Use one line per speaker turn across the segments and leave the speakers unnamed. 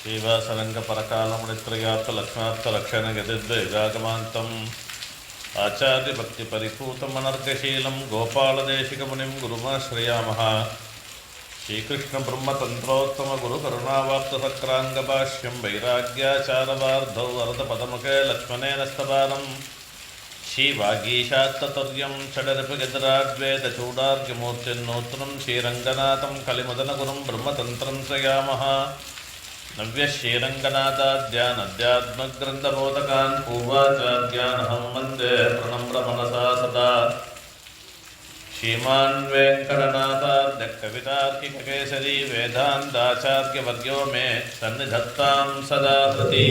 श्रीवासरङ्गपरकालमुनित्रयाप्तलक्ष्मार्थरक्षणगतिद्वैदागमान्तम् आचार्यभक्तिपरिपूतमनर्गशीलं गोपालदेशिकमुनिं गुरुमाश्रयामः। श्रीकृष्णब्रह्मतन्त्रोत्तमगुरुकरुणावाप्तसक्राङ्गभाष्यं वैराग्याचारवार्धौ वरदपदमुखे लक्ष्मणेन स्तवानं श्रीवागीशात्ततुर्यं षडर्पिगजराड्वेदचूडार्घ्यमूर्तिर्नूत्नं श्रीरङ्गनाथं कलिमदनगुरुं ब्रह्मतन्त्रं श्रयामः। नव्यश्रीरङ्गनाथाद्यानध्यात्मग्रन्थबोधकान् पूर्वाचार्यानहं वन्दे प्रणम्रमनसा सदा। श्रीमान् वेङ्कटनाथार्यकवितार्किककेसरी वेदान्ताचार्यवर्यो मे सन्निधत्तां सदा कृति।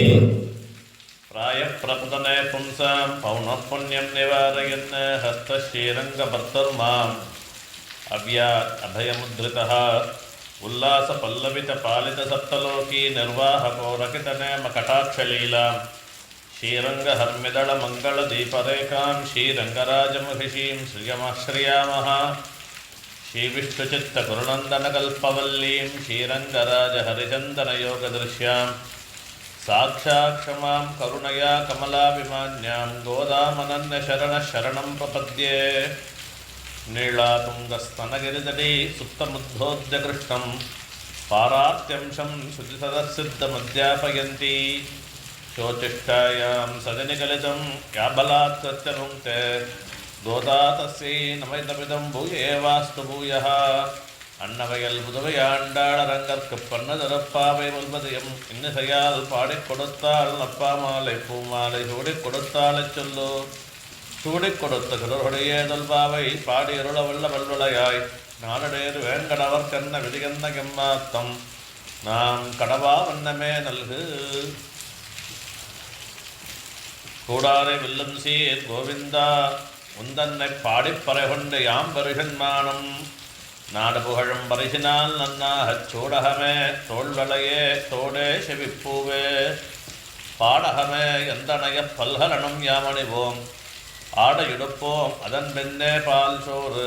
प्रायप्रपदने पुंसां पौनःपुण्यं निवारयन् हस्तश्रीरङ्गभर्तर्माम् अभयमुद्रितः उल्लासपल्लवितपालितसप्तलोकी निर्वाहको रकितनेमकटाक्षलीलां श्रीरङ्गहर्मिदलमङ्गलदीपरेखां श्रीरङ्गराजमहिषीं श्रियमाश्रयामः। श्रीविष्णुचित्तगुरुनन्दनकल्पवल्लीं श्रीरङ्गराजहरिचन्दनयोगदृश्यां साक्षाक्षमां करुणया कमलाभिमान्यां गोदामनन्यशरणशरणं प्रपद्ये। नीलातुङ्गस्तनगिरितटी सुप्तमुद्धोद्यकृष्णं पारात्यंशं शुचिसदसिद्धमध्यापयन्ती शोचिष्ठायां सजनिकलितं या बलात्कृत्य भुङ्क्ते गोदा तस्यै नमैतमिदं भूयेवास्तु भूयः। அன்னவயல் புதுவையாண்டாளரங்கற்கு பன்னதரப்பாவை முல்பதியம் இன்னிசையால் பாடிக் கொடுத்தாள் அப்பா மாலை பூமாலை சூடிக் கொடுத்தாளச் சொல்லு சூடிக் கொடுத்த சிலருடைய தொல்பாவை பாடி அருள வல்ல வல்லுளையாய் நாளடேறு வேங்கடவர் கண்ண விதிகந்த எம்மாத்தம் நாம் கடவா வண்ணமே நல்கு. கூடாரை வில்லும் சீர் கோவிந்தா உந்தன்னை பாடிப்பறை கொண்டு யாம் வருகன்மானம் நாடு புகழும் பரிசினால் நன்னாகச் சூடகமே தோள்வளையே தோடே செவிப்பூவே பாடகமே எந்தனைய பல்கலனும் யாமணிவோம் ஆடையுடுப்போம் அதன் பின்னே பால் சோறு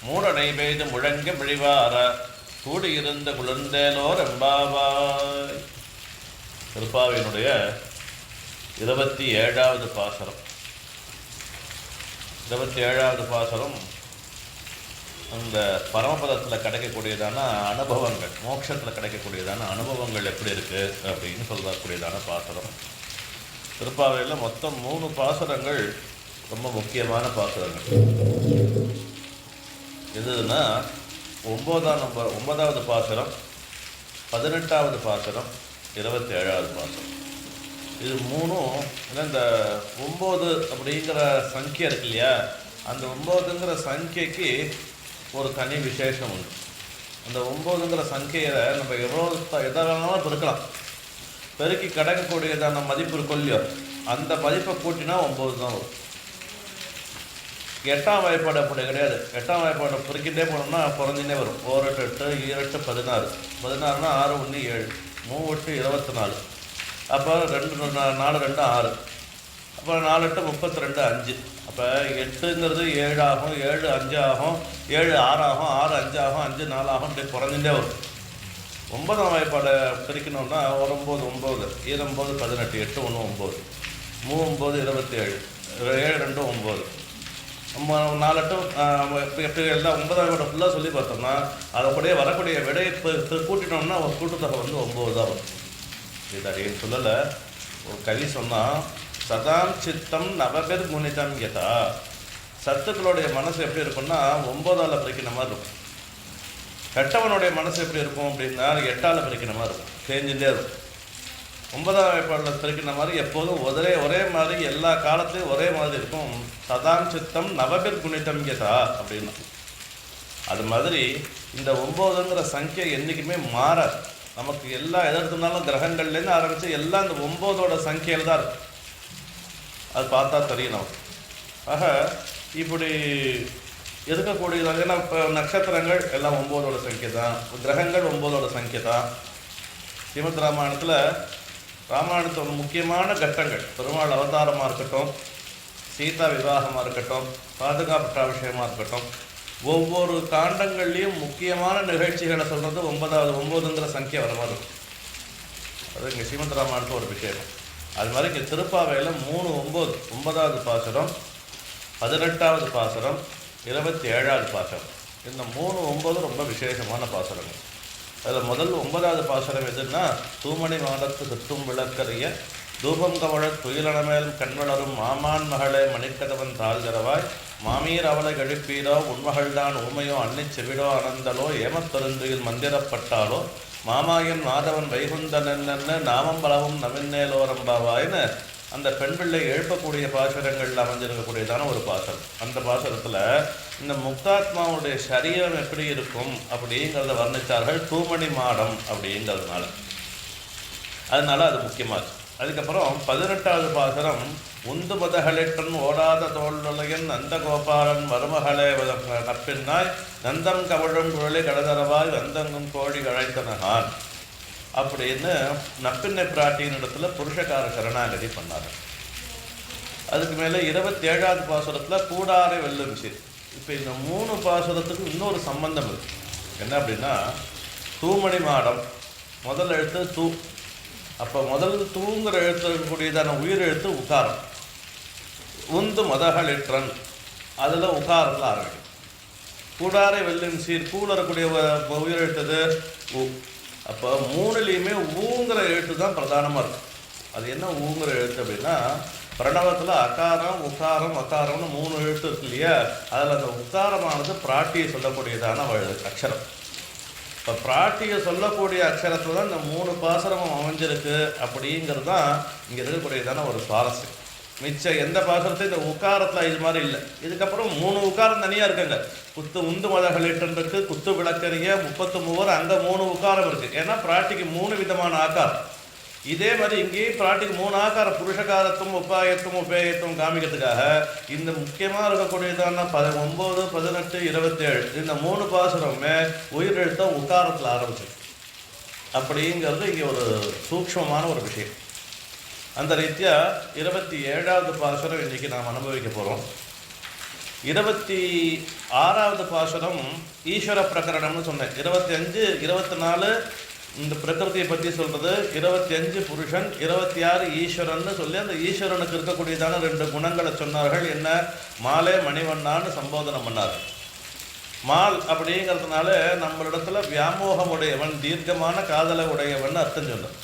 மூடனை பெய்து முழங்கி விழிவார கூடியிருந்து குளிர்ந்தேலோர் எம்பாவாய். திருப்பாவினுடைய 27வது பாசரம். 27வது பாசரம் அந்த பரமபதத்தில் கிடைக்கக்கூடியதான அனுபவங்கள், மோட்சத்தில் கிடைக்கக்கூடியதான அனுபவங்கள் எப்படி இருக்குது அப்படின்னு சொல்லக்கூடியதான பாசரம். திருப்பாவையில் மொத்தம் 3 பாசரங்கள் ரொம்ப முக்கியமான பாசரங்கள். எதுன்னா 9வது பாசரம், 18வது பாசரம், 27வது பாசரம். இது 3ம் இந்த 9 அப்படிங்கிற சங்கியா இருக்கு இல்லையா, அந்த 9ங்கிற சங்கியைக்கு ஒரு தனி விசேஷம் உண்டு. அந்த 9ங்கிற சங்கையில் நம்ம எதை வேணாலும் பெருக்கலாம். பெருக்கி கிடைக்கக்கூடியதான மதிப்பு இருக்கும் இல்லையோ, அந்த மதிப்பை கூட்டினா 9 தான் வரும். 8ஆம் வாய்ப்பாடு அப்படி கிடையாது. 8ஆம் வாய்ப்பாடு பெருக்கிட்டே போனோம்னா குறைஞ்சினே வரும். 1 8 8 8 16, 16னா 6 1 7, 3 8 24, அப்போ 2 4 2 6, அப்போ 4 8 32 5. அப்போ 8ங்கிறது 7 ஆகும், 7 5 ஆகும், 7 6 ஆகும், 6 5 ஆகும், 5 4 ஆகும், இப்படி குறைஞ்சிட்டே வரும். 9ஆம் வாய்ப்பாடை பிரிக்கணும்னா 9 9 9 18 8 1 9 3 9 27 7 2 9 4 8 எப்படி எல்லாம் 9ஆம் வாய்ப்பாடை ஃபுல்லாக சொல்லி பார்த்தோம்னா அதை அப்படியே வரக்கூடிய விடையை கூட்டினோம்னா ஒரு கூட்டுத்தொகை 9 தான் வரும். இது அப்படின்னு சொல்லலை. ஒரு கவி சொன்னால் சதாம் சித்தம் நவபெர் குணிதம் யதா. சத்துக்களுடைய மனசு எப்படி இருக்குன்னா 9ஆல் பிரிக்கிற மாதிரி இருக்கும். கெட்டவனுடைய மனசு எப்படி இருக்கும் அப்படின்னா 8ஆல் பிரிக்கிற மாதிரி இருக்கும், தேஞ்சுட்டே இருக்கும். 9ஆம் வாய்ப்பாடில் பிரிக்கிற மாதிரி எப்போதும் ஒரே மாதிரி எல்லா காலத்துலையும் ஒரே மாதிரி இருக்கும். சதாம் சித்தம் நவபெர் குணிதம் யதா அப்படின்னா அது மாதிரி இந்த 9ங்கிற சங்கியை என்றைக்குமே மாறாது. நமக்கு எல்லா எதற்குனாலும் கிரகங்கள்லேருந்து ஆரம்பித்து எல்லாம் இந்த 9ஓட சங்கியில் தான் இருக்கும். அது பார்த்தா தெரியும் நமக்கு. ஆக இப்படி இருக்கக்கூடியதாக, ஏன்னா இப்போ நட்சத்திரங்கள் எல்லாம் 9ஓட சங்கியை தான், கிரகங்கள் 9ஓட சங்கியை தான். ஸ்ரீமத் ராமாயணத்தோட முக்கியமான கட்டங்கள், பெருமாள் அவதாரமாக இருக்கட்டும், சீதா விவாகமாக இருக்கட்டும், பாதுகாப்பு விஷயமாக இருக்கட்டும், ஒவ்வொரு காண்டங்கள்லேயும் முக்கியமான நிகழ்ச்சிகளை சொல்கிறது 9ங்கிற சங்கியை வர மாதிரி இருக்கும். அது இங்கே ஸ்ரீமத் ராமாயணத்து ஒரு விசேஷம். அது மாதிரி இங்கே திருப்பாவையில் 9வது பாசுரம், 18வது பாசுரம், 27வது பாசுரம், இந்த 9 ரொம்ப விசேஷமான பாசுரங்கள். அதில் முதல் 9வது பாசுரம் எதுன்னா, தூமணி மாடத்து சுத்தும் விளக்கறிய தூபம் கவழ துயிலனமேல் கண்வளரும் மாமான் மகளே மணிக்கதவன் தாழ்கிறவாய் மாமீர் அவளை கழிப்பீரோ உண்மகள்தான் ஊமையோ அன்னை செவிடோ அனந்தலோ ஏமத்தொருந்துயில் மந்திரப்பட்டாலோ மாமாயன் மாதவன் வைகுந்தன் என்னன்னு நாமம் பலவும் நவின்னேலோரம்பாவாயின்னு அந்த பெண் பிள்ளை எழுப்பக்கூடிய பாசுரங்களில் அமைஞ்சிருக்கக்கூடியதான ஒரு பாசுரம். அந்த பாசுரத்தில் இந்த முக்தாத்மாவுடைய சரீரம் எப்படி இருக்கும் அப்படிங்கிறத வர்ணித்தார்கள் தூமணி மாடம் அப்படிங்கிறதுனால. அதனால அது முக்கியமாச்சு. அதுக்கப்புறம் 18வது பாசுரம், உந்து மதகளிட்டன் ஓடாத தோல்வலையன் நந்த கோபாலன் மருமகளே நப்பின்னாய் நந்தம் கவழும் குழலி கடதரவாய் வந்தங்கும் கோழி கழைத்தனகான் அப்படின்னு நப்பின்னை பிராட்டியின் இடத்துல புருஷகார சரணாகதி பண்ணார். அதுக்கு மேலே 27வது பாசுரத்தில் கூடாரை வெல்லும் சீர். இப்போ இந்த 3 பாசுரத்துக்கு இன்னொரு சம்பந்தம் இருக்குது. என்ன அப்படின்னா, தூமணி மாடம் முதல் எழுத்து தூ. அப்போ முதல் தூங்குற எழுத்து இருக்கக்கூடியதான உயிர் எழுத்து உக்காரம். உந்து மதகளிற்றன் அதில் உக்காரத்தில் ஆரம்பிக்கும். கூடாரை வெல்லின் சீர் கூல இருக்கக்கூடிய உயிர் எழுத்தது ஊ. அப்போ 3லேயுமே ஊங்கிற எழுத்து தான் பிரதானமாக இருக்கும். அது என்ன ஊங்கிற எழுத்து அப்படின்னா, பிரணவத்தில் அகாரம் உக்காரம் அகாரம்னு 3 எழுத்து இருக்கு இல்லையா, அதில் அந்த உக்காரமானது பிராட்டியை சொல்லக்கூடியதான அக்ஷரம். இப்போ பிராட்டியை சொல்லக்கூடிய அக்ஷரத்தில் தான் இந்த 3 பாசுரமும் அமைஞ்சிருக்கு அப்படிங்கிறது தான் இங்கே இருக்கக்கூடியதான ஒரு சுவாரஸ்யம். மிச்சம் எந்த பாசுரத்தையும் இந்த உக்காரத்தில் இது மாதிரி இல்லை. இதுக்கப்புறம் 3 உக்காரம் தனியாக இருக்குங்க. உந்து மதகளிட்டன் இருக்கு, குத்து விளக்கறிய 33 அங்கே 3 உக்காரம் இருக்குது. ஏன்னா பிராட்டிக்கு 3 விதமான ஆக்காரம். இதே மாதிரி இங்கேயும் பிராட்டிக்கு 3 ஆக்காரம், புருஷகாரத்தும் உபாயத்தும் உபேயத்தும் காமிக்கிறதுக்காக இந்த முக்கியமாக இருக்கக்கூடியதான 19, 18, 27 இந்த 3 பாசுரமே உயிரெழுத்த உக்காரத்தில் ஆரம்பிச்சு. அப்படிங்கிறது இங்கே ஒரு சூக்ஷ்மமான ஒரு விஷயம். அந்த ரீதியாக 27வது பாசுரம் இன்றைக்கி நாம் அனுபவிக்க போகிறோம். 26வது பாசுரம் ஈஸ்வர பிரகரணம்னு சொன்னேன். 25, 24 இந்த பிரகிருதியை பற்றி சொல்கிறது, 25 புருஷன், 26 ஈஸ்வரன்னு சொல்லி அந்த ஈஸ்வரனுக்கு இருக்கக்கூடியதான 2 குணங்களை சொன்னார்கள். என்ன? மாலே மணிவண்ணான்னு சம்போதனம் பண்ணார். மால் அப்படிங்கிறதுனால நம்மளிடத்துல வியாமோகம் உடையவன், தீர்க்கமான காதலை உடையவன் அர்த்தம் சொன்னார்.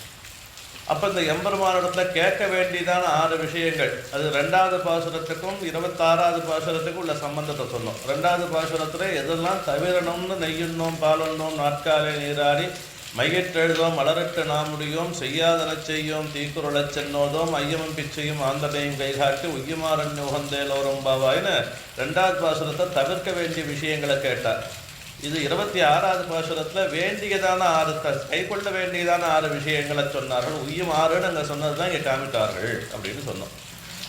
அப்போ இந்த எம்பெருமானிடத்துல கேட்க வேண்டியதான 6 விஷயங்கள், அது 2வது பாசுரத்துக்கும் 26வது பாசுரத்துக்கும் உள்ள சம்பந்தத்தை சொன்னோம். 2வது பாசுரத்தில் எதெல்லாம் தவிரணும்னு நெய்யுண்ணோம் பாலுண்ணோம் நாட்காலே நீராடி மையிட்டெழுதோம் மலரிட்டு நாமுடியோம் செய்யாதன செய்யோம் தீக்குறளச் சென்னோதோம் ஐயமும் பிச்சையும் ஆந்தனையும் கைகாட்டி உய்யுமாறன் உகந்தேலோரும் பாவாயின்னு 2வது பாசுரத்தை தவிர்க்க வேண்டிய விஷயங்களை கேட்டார். இது 26வது பாசுரத்தில் வேண்டியதான 6 கைக்கொள்ள வேண்டியதான 6 விஷயங்களை சொன்னார்கள். உய்யும் 6ன்னு அங்கே சொன்னது தான் இங்கே காமித்தார்கள் அப்படின்னு சொன்னோம்.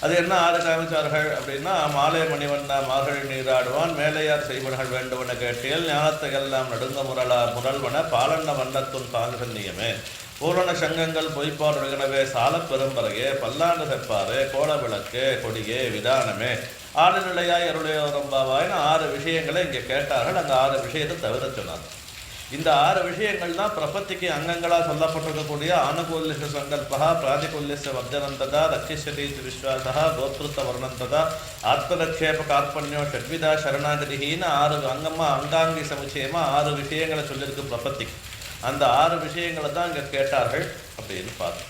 அது என்ன 6 காமிச்சார்கள் அப்படின்னா, மாலை மணிவண்ணா மார்கழி நீராடுவான் மேலையார் செய்வர்கள் வேண்டுவன கேட்டியல் ஞானத்தை எல்லாம் நடுங்க முரல்வன பாலண்ண வண்ணத்துன் தாங்குசன்னியமே பூரண சங்கங்கள் பொய்ப்பாடுகளவே சால பெரும்பறையே பல்லாண்டு செப்பாறு கோல விளக்கு கொடியே விதானமே ஆளுநிலையாய் அருளையோரம்பாவாயின்னு 6 விஷயங்களை இங்கே கேட்டார்கள். அந்த 6 விஷயத்தை தவிர சொன்னார். இந்த 6 விஷயங்கள் தான் பிரபத்திக்கு அங்கங்களாக சொல்லப்பட்டிருக்கக்கூடிய ஆனுகூல்ய சங்கல்பா பிராதிகூல்ய வர்ஜனந்ததா ரட்சிஷதீதி விஸ்வாசா கோத்ருத்த வர்ணந்ததா ஆத்மரக்ஷேப கார்பண்யோ ஷட்விதா சரணாகதின்னு 6 அங்காங்கி சமுச்சயமாக 6 விஷயங்களை சொல்லியிருக்கு பிரபத்திக்கு. அந்த 6 விஷயங்களை தான் இங்கே கேட்டார்கள் அப்படின்னு பார்த்தோம்.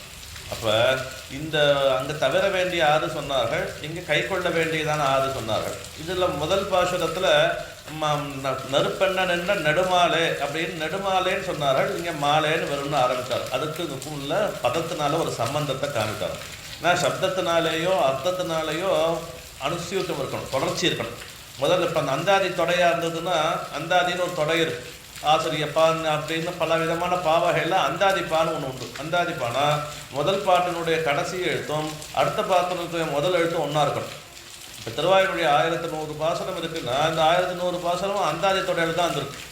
அப்போ இந்த அங்கே தவிர வேண்டிய 6 சொன்னார்கள், இங்கே கை கொள்ள வேண்டியதான 6 சொன்னார்கள். இதில் முதல் பாசுரத்தில் நறுப்பெண்ண நின்ற நெடுமாலே அப்படின்னு நெடுமாலேன்னு சொன்னார்கள். இங்கே மாலேன்னு வரும்னு ஆரம்பித்தார். அதுக்கு உள்ள பதத்தினால ஒரு சம்பந்தத்தை காமித்தார். நான் சப்தத்தினாலேயோ அர்த்தத்தினாலேயோ அனுசியூட்டம் இருக்கணும், தொடர்ச்சி இருக்கணும். முதல்ல இப்போ அந்த அந்தாதி தொடையாக இருந்ததுன்னா அந்தாதின்னு ஒரு தொடை இருக்குது. ஆசிரியப்பான் அப்படின்னு பல விதமான பாவகையில் அந்தாதிப்பான்னு ஒன்று உண்டு. அந்தாதிப்பானா முதல் பாட்டினுடைய கடைசி எழுத்தும் அடுத்த பாட்டினுடைய முதல் எழுத்தும் ஒன்றா இருக்கணும். இப்போ திருவாய்மொழி 1100 பாசனம் இருக்குன்னா இந்த 1100 பாசனமும் அந்தாதி தொடையில் தான் இருந்திருக்கு.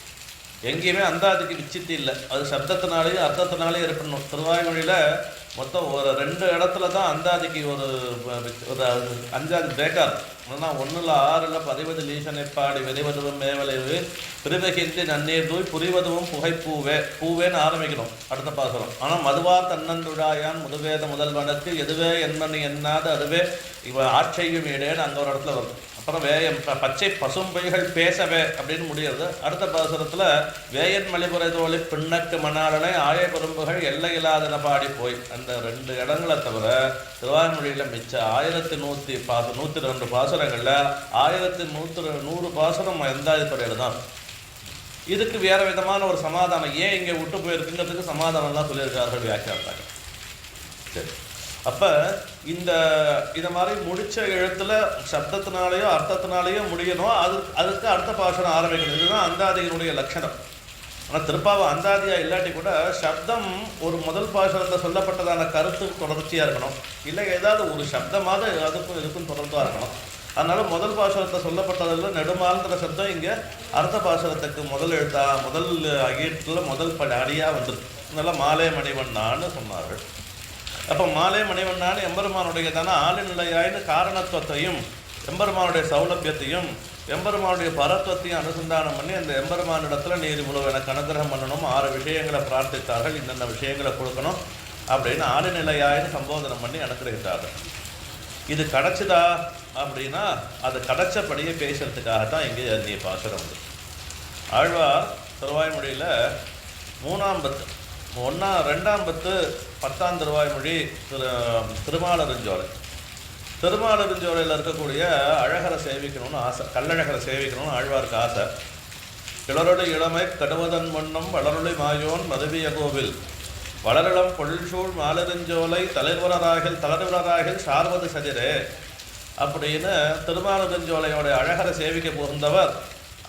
எங்கேயுமே அந்தாதிக்கு விச்சித்தி இல்லை. அது சப்தத்தினாலேயும் அர்த்தத்தினாலேயும் இருக்கணும். திருவாய்மொழியில் மொத்தம் ஒரு 2 இடத்துல தான் அந்தாதிக்கு ஒரு அஞ்சாதி பிரேக்காக இருக்கும். ஆனால் 1ல் 6ல் 10 லீசனை பாடி விதைவதுவும் மேவலைவு பிரிவகின்றி நன்னீர் தூய் புரிவதுவும் புகைப்பூவே பூவேன்னு ஆரம்பிக்கணும் அடுத்த பாசுரம். ஆனால் மதுவார் தன்னந்துழாயான் முதுவேத முதல்வனுக்கு எதுவே என்னன்னு எண்ணாத அதுவே இவ ஆட்சையும் ஈடேன்னு அங்கே ஒரு இடத்துல வருது. அப்புறம் வேயம் பச்சை பசும்பைகள் பேசவே அப்படின்னு முடிகிறது. அடுத்த பாசுரத்தில் வேயன் மலிபுரை தோழி பின்னக்கு மணாலனை ஆய பெரும்புகள் எல்லை இல்லாதன பாடி போய் அந்த 2 இடங்களை தவிர திருவாய்மொழியில் மிச்ச 1102 பாசுரங்களில் 1100 பாசுரம் எந்தாதிப்பறையில் தான். இதுக்கு வேறு விதமான ஒரு சமாதானம் ஏன் இங்கே விட்டு போயிருக்குங்கிறதுக்கு சமாதானம் தான் சொல்லியிருக்கார்கள் வியாக்கியானத்தாங்க. சரி, அப்போ இதை மாதிரி முடித்த எழுத்தில் சப்தத்தினாலேயோ அர்த்தத்தினாலேயோ முடியணும். அதுக்கு அடுத்த பாசுரம் ஆரம்பிக்கணும். இதுதான் அந்தாதியினுடைய லட்சணம். ஆனால் திருப்பாவை அந்தாதியாக இல்லாட்டி கூட சப்தம் ஒரு முதல் பாசுரத்தை சொல்லப்பட்டதான கருத்து தொடர்ச்சியாக இருக்கணும். இல்லை ஏதாவது ஒரு சப்தமாக அதுக்கும் இதுக்கும் தொடர்பாக இருக்கணும். அதனால் முதல் பாசுரத்தை சொல்லப்பட்டதில் நெடுமால்ங்கிற சப்தம் இங்கே அடுத்த பாசுரத்துக்கு முதல் எழுத்தா முதல் ஈட்டில் முதல் அடியாக வந்துருக்கு. அதனால் மாலே மணிவண்ணான்னு சொன்னார்கள். அப்போ மாலே மணிவண்ணான்னு எம்பெருமானுடைய தானே ஆளுநிலையாயின்னு காரணத்துவத்தையும் எம்பெருமானுடைய சௌலபியத்தையும் எம்பெருமானுடைய பரத்துவத்தையும் அனுசந்தானம் பண்ணி அந்த எம்பெருமானிடத்தில் நீர் இவ்வளவு எனக்கு அனுகிரகம் பண்ணணும் 6 விஷயங்களை பிரார்த்தித்தார்கள், இன்னென்ன விஷயங்களை கொடுக்கணும் அப்படின்னு ஆளுநிலையாயின்னு சம்போதனம் பண்ணி அனுகிரகித்தார்கள். இது கிடைச்சதா அப்படின்னா அது கிடைச்சபடியே பேசுறதுக்காகத்தான் இங்கே நீ பாசுரம் வந்து ஆழ்வார் திருவாய்மொழியில் 3ஆம் பத்து 2ஆம் பத்து 10ஆம் திருவாய்மொழி திருமாலருஞ்சோலை. திருமாலருஞ்சோலையில் இருக்கக்கூடிய அழகரை சேவிக்கணும்னு ஆசை, கல்லழகரை சேவிக்கணும்னு ஆழ்வாருக்கு ஆசை. கிளரொளி இளமை கடுவதன் மண்ணும் வளரொளி மாயோன் மதுவிய கோவில் வளரிளம் பொழில்சூழ் மாலருஞ்சோலை தளர்வராகில் சார்வது சதிரே அப்படின்னு திருமாலருஞ்சோலையோடைய அழகரை சேவிக்க புகுந்தவர்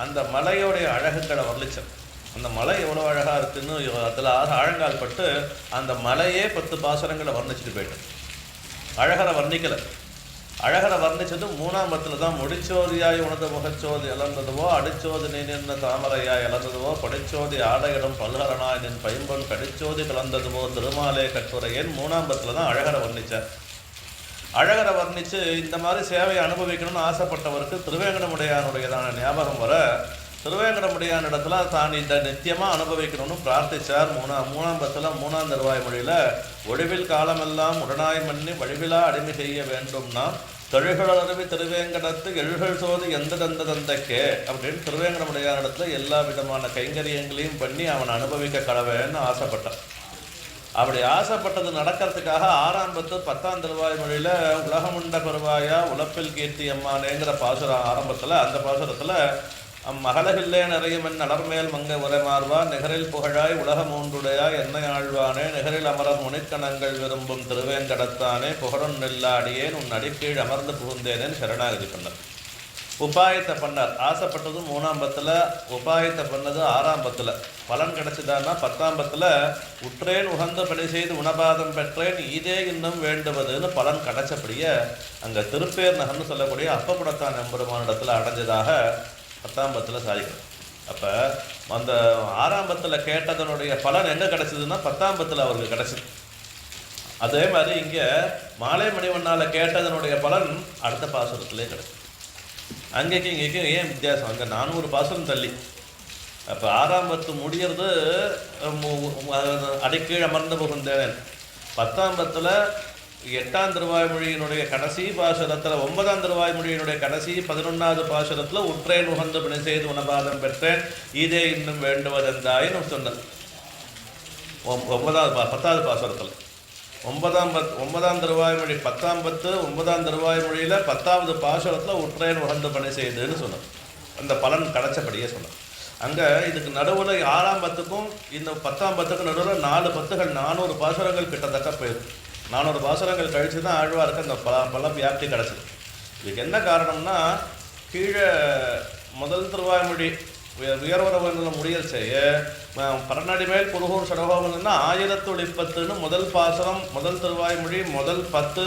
அந்த மலையோடைய அழகுகளை வர்ணிச்சார். அந்த மலை எவ்வளோ அழகாக இருக்குன்னு அதில் ஆழங்கால் பட்டு அந்த மலையே 10 பாசுரங்களை வர்ணிச்சுட்டு போயிட்டேன். அழகரை வர்ணிக்கலை. அழகரை வர்ணிச்சது 3ஆம் பத்தில் தான். முடிச்சோதியாய் உனது முகச்சோதி இழந்ததுவோ அடிச்சோதி நீ நின்ற தாமரையாய் இழந்ததுவோ படிச்சோதி ஆடையிடம் பல்கரனாய் நின் பைம்பொன் கடிச்சோதி கலந்ததுவோ திருமாலே கட்டுரையேன் 3ஆம் பத்தில் தான் அழகரை வர்ணித்தார். அழகரை வர்ணித்து இந்த மாதிரி சேவையை அனுபவிக்கணும்னு ஆசைப்பட்டவருக்கு திருவேங்கடமுடையானுடையதான ஞாபகம் வர திருவேங்கடமுடையான் இடத்துல தான் இந்த நித்தியமாக அனுபவிக்கணும்னு பிரார்த்தித்தார். 3ஆம் பத்தில் 3ஆம் திருவாய்மொழியில் ஒழிவில் காலமெல்லாம் உடனாய் மன்னி வழிவிலா அடிமை செய்ய வேண்டும்னா தொழில்களருவி திருவேங்கடத்து எழுகள் சோது எந்த தந்தைக்கே அப்படின்னு திருவேங்கடமுடையான் இடத்துல எல்லா விதமான கைங்கரியங்களையும் பண்ணி அவன் அனுபவிக்க கடவேன்னு ஆசைப்பட்டான். அப்படி ஆசைப்பட்டது நடக்கிறதுக்காக 6ஆம் பத்து 10ஆம் திருவாய்மொழியில் உலகமுண்ட பெருவாயா உலப்பில் கீர்த்தி அம்மானேங்கிற பாசுரம் ஆரம்பத்தில் அந்த பாசுரத்தில் மகளகில்லே நிறையுமென் நலர்மேல் மங்கை உரைமார்வா நிகரில் புகழாய் உலகம் ஒன்றுடையா என்னை ஆழ்வானே நிகரில் அமரர் முனிக்கணங்கள் விரும்பும் திருவேங்கடத்தானே புகழும் நெல்லாடியேன் உன் அடிக்கீழ் அமர்ந்து புகுந்தேனேன்னு சரணாகதி பண்ணார். உபாயத்தை பண்ணார். ஆசைப்பட்டது 3ஆம் பத்தில், உபாயத்தை பண்ணது 6ஆம் பத்தில். பலன் கிடைச்சதான்னா 10ஆம் பத்தில் உற்றேன் உகந்த பணி செய்து உணபாதம் பெற்றேன் இதே இன்னும் வேண்டுவதுன்னு பலன் கிடைச்சபடியே அங்கே திருப்பேர் நகர்னு சொல்லக்கூடிய அப்பகுடத்தான் எம்பெருமானிடத்தில் அடைஞ்சதாக 10ஆம் பத்தில் சாதிக்கணும். அப்போ அந்த 6ஆம் பத்தில் கேட்டதனுடைய பலன் எங்கே கிடச்சிதுன்னா 10ஆம் பத்தில் அவருக்கு கிடச்சிது. அதே மாதிரி இங்கே மாலை மணிவண்ணால் கேட்டதனுடைய பலன் அடுத்த பாசுரத்திலே கிடச்சிது. அங்கேக்கும் இங்கேக்கும் ஏன் வித்தியாசம்? அங்கே 400 பாசுரம் தள்ளி. அப்போ 6ஆம் பத்து முடிகிறது அடிக்கீழ் அமர்ந்து புகுந்தேன். 10ஆம் பத்தில் 8ஆம் திருவாய்மொழியினுடைய கடைசி பாசுரத்தில் 9ஆம் திருவாய்மொழியினுடைய கடைசி 11ஆவது பாசுரத்தில் உற்றேன் உகந்து பிணை செய்து உணபாதம் பெற்றேன் இதே இன்னும் வேண்டுவதெந்தாயின்னு சொன்னேன். 10ஆவது பாசுரத்தில் 9ஆம் திருவாய்மொழி 10ஆம் பத்து 9ஆம் திருவாய்மொழியில் 10ஆவது பாசுரத்தில் உற்றேன் உகந்து பணி செய்துன்னு சொன்னேன். அந்த பலன் கிடைச்சபடியே சொன்னேன். அங்கே இதுக்கு நடுவில் 6ஆம் பத்துக்கும் இந்த 10ஆம் பத்துக்கும் நடுவில் 4 பத்துகள் 400 பாசுரங்கள் கிட்டத்தட்ட போயிருக்கு. 400 பாசுரங்கள் கழித்து தான் ஆழ்வாருக்கு அந்த பல வியாப்தி கிடச்சிது. இதுக்கு என்ன காரணம்னா கீழே முதல் திருவாய்மொழி உயர்வரவங்களில் முடியல் செய்ய பரநடி மேல் குருகூர் சடகோகம்னா 1010ன்னு முதல் பாசுரம் முதல் திருவாய்மொழி முதல் 10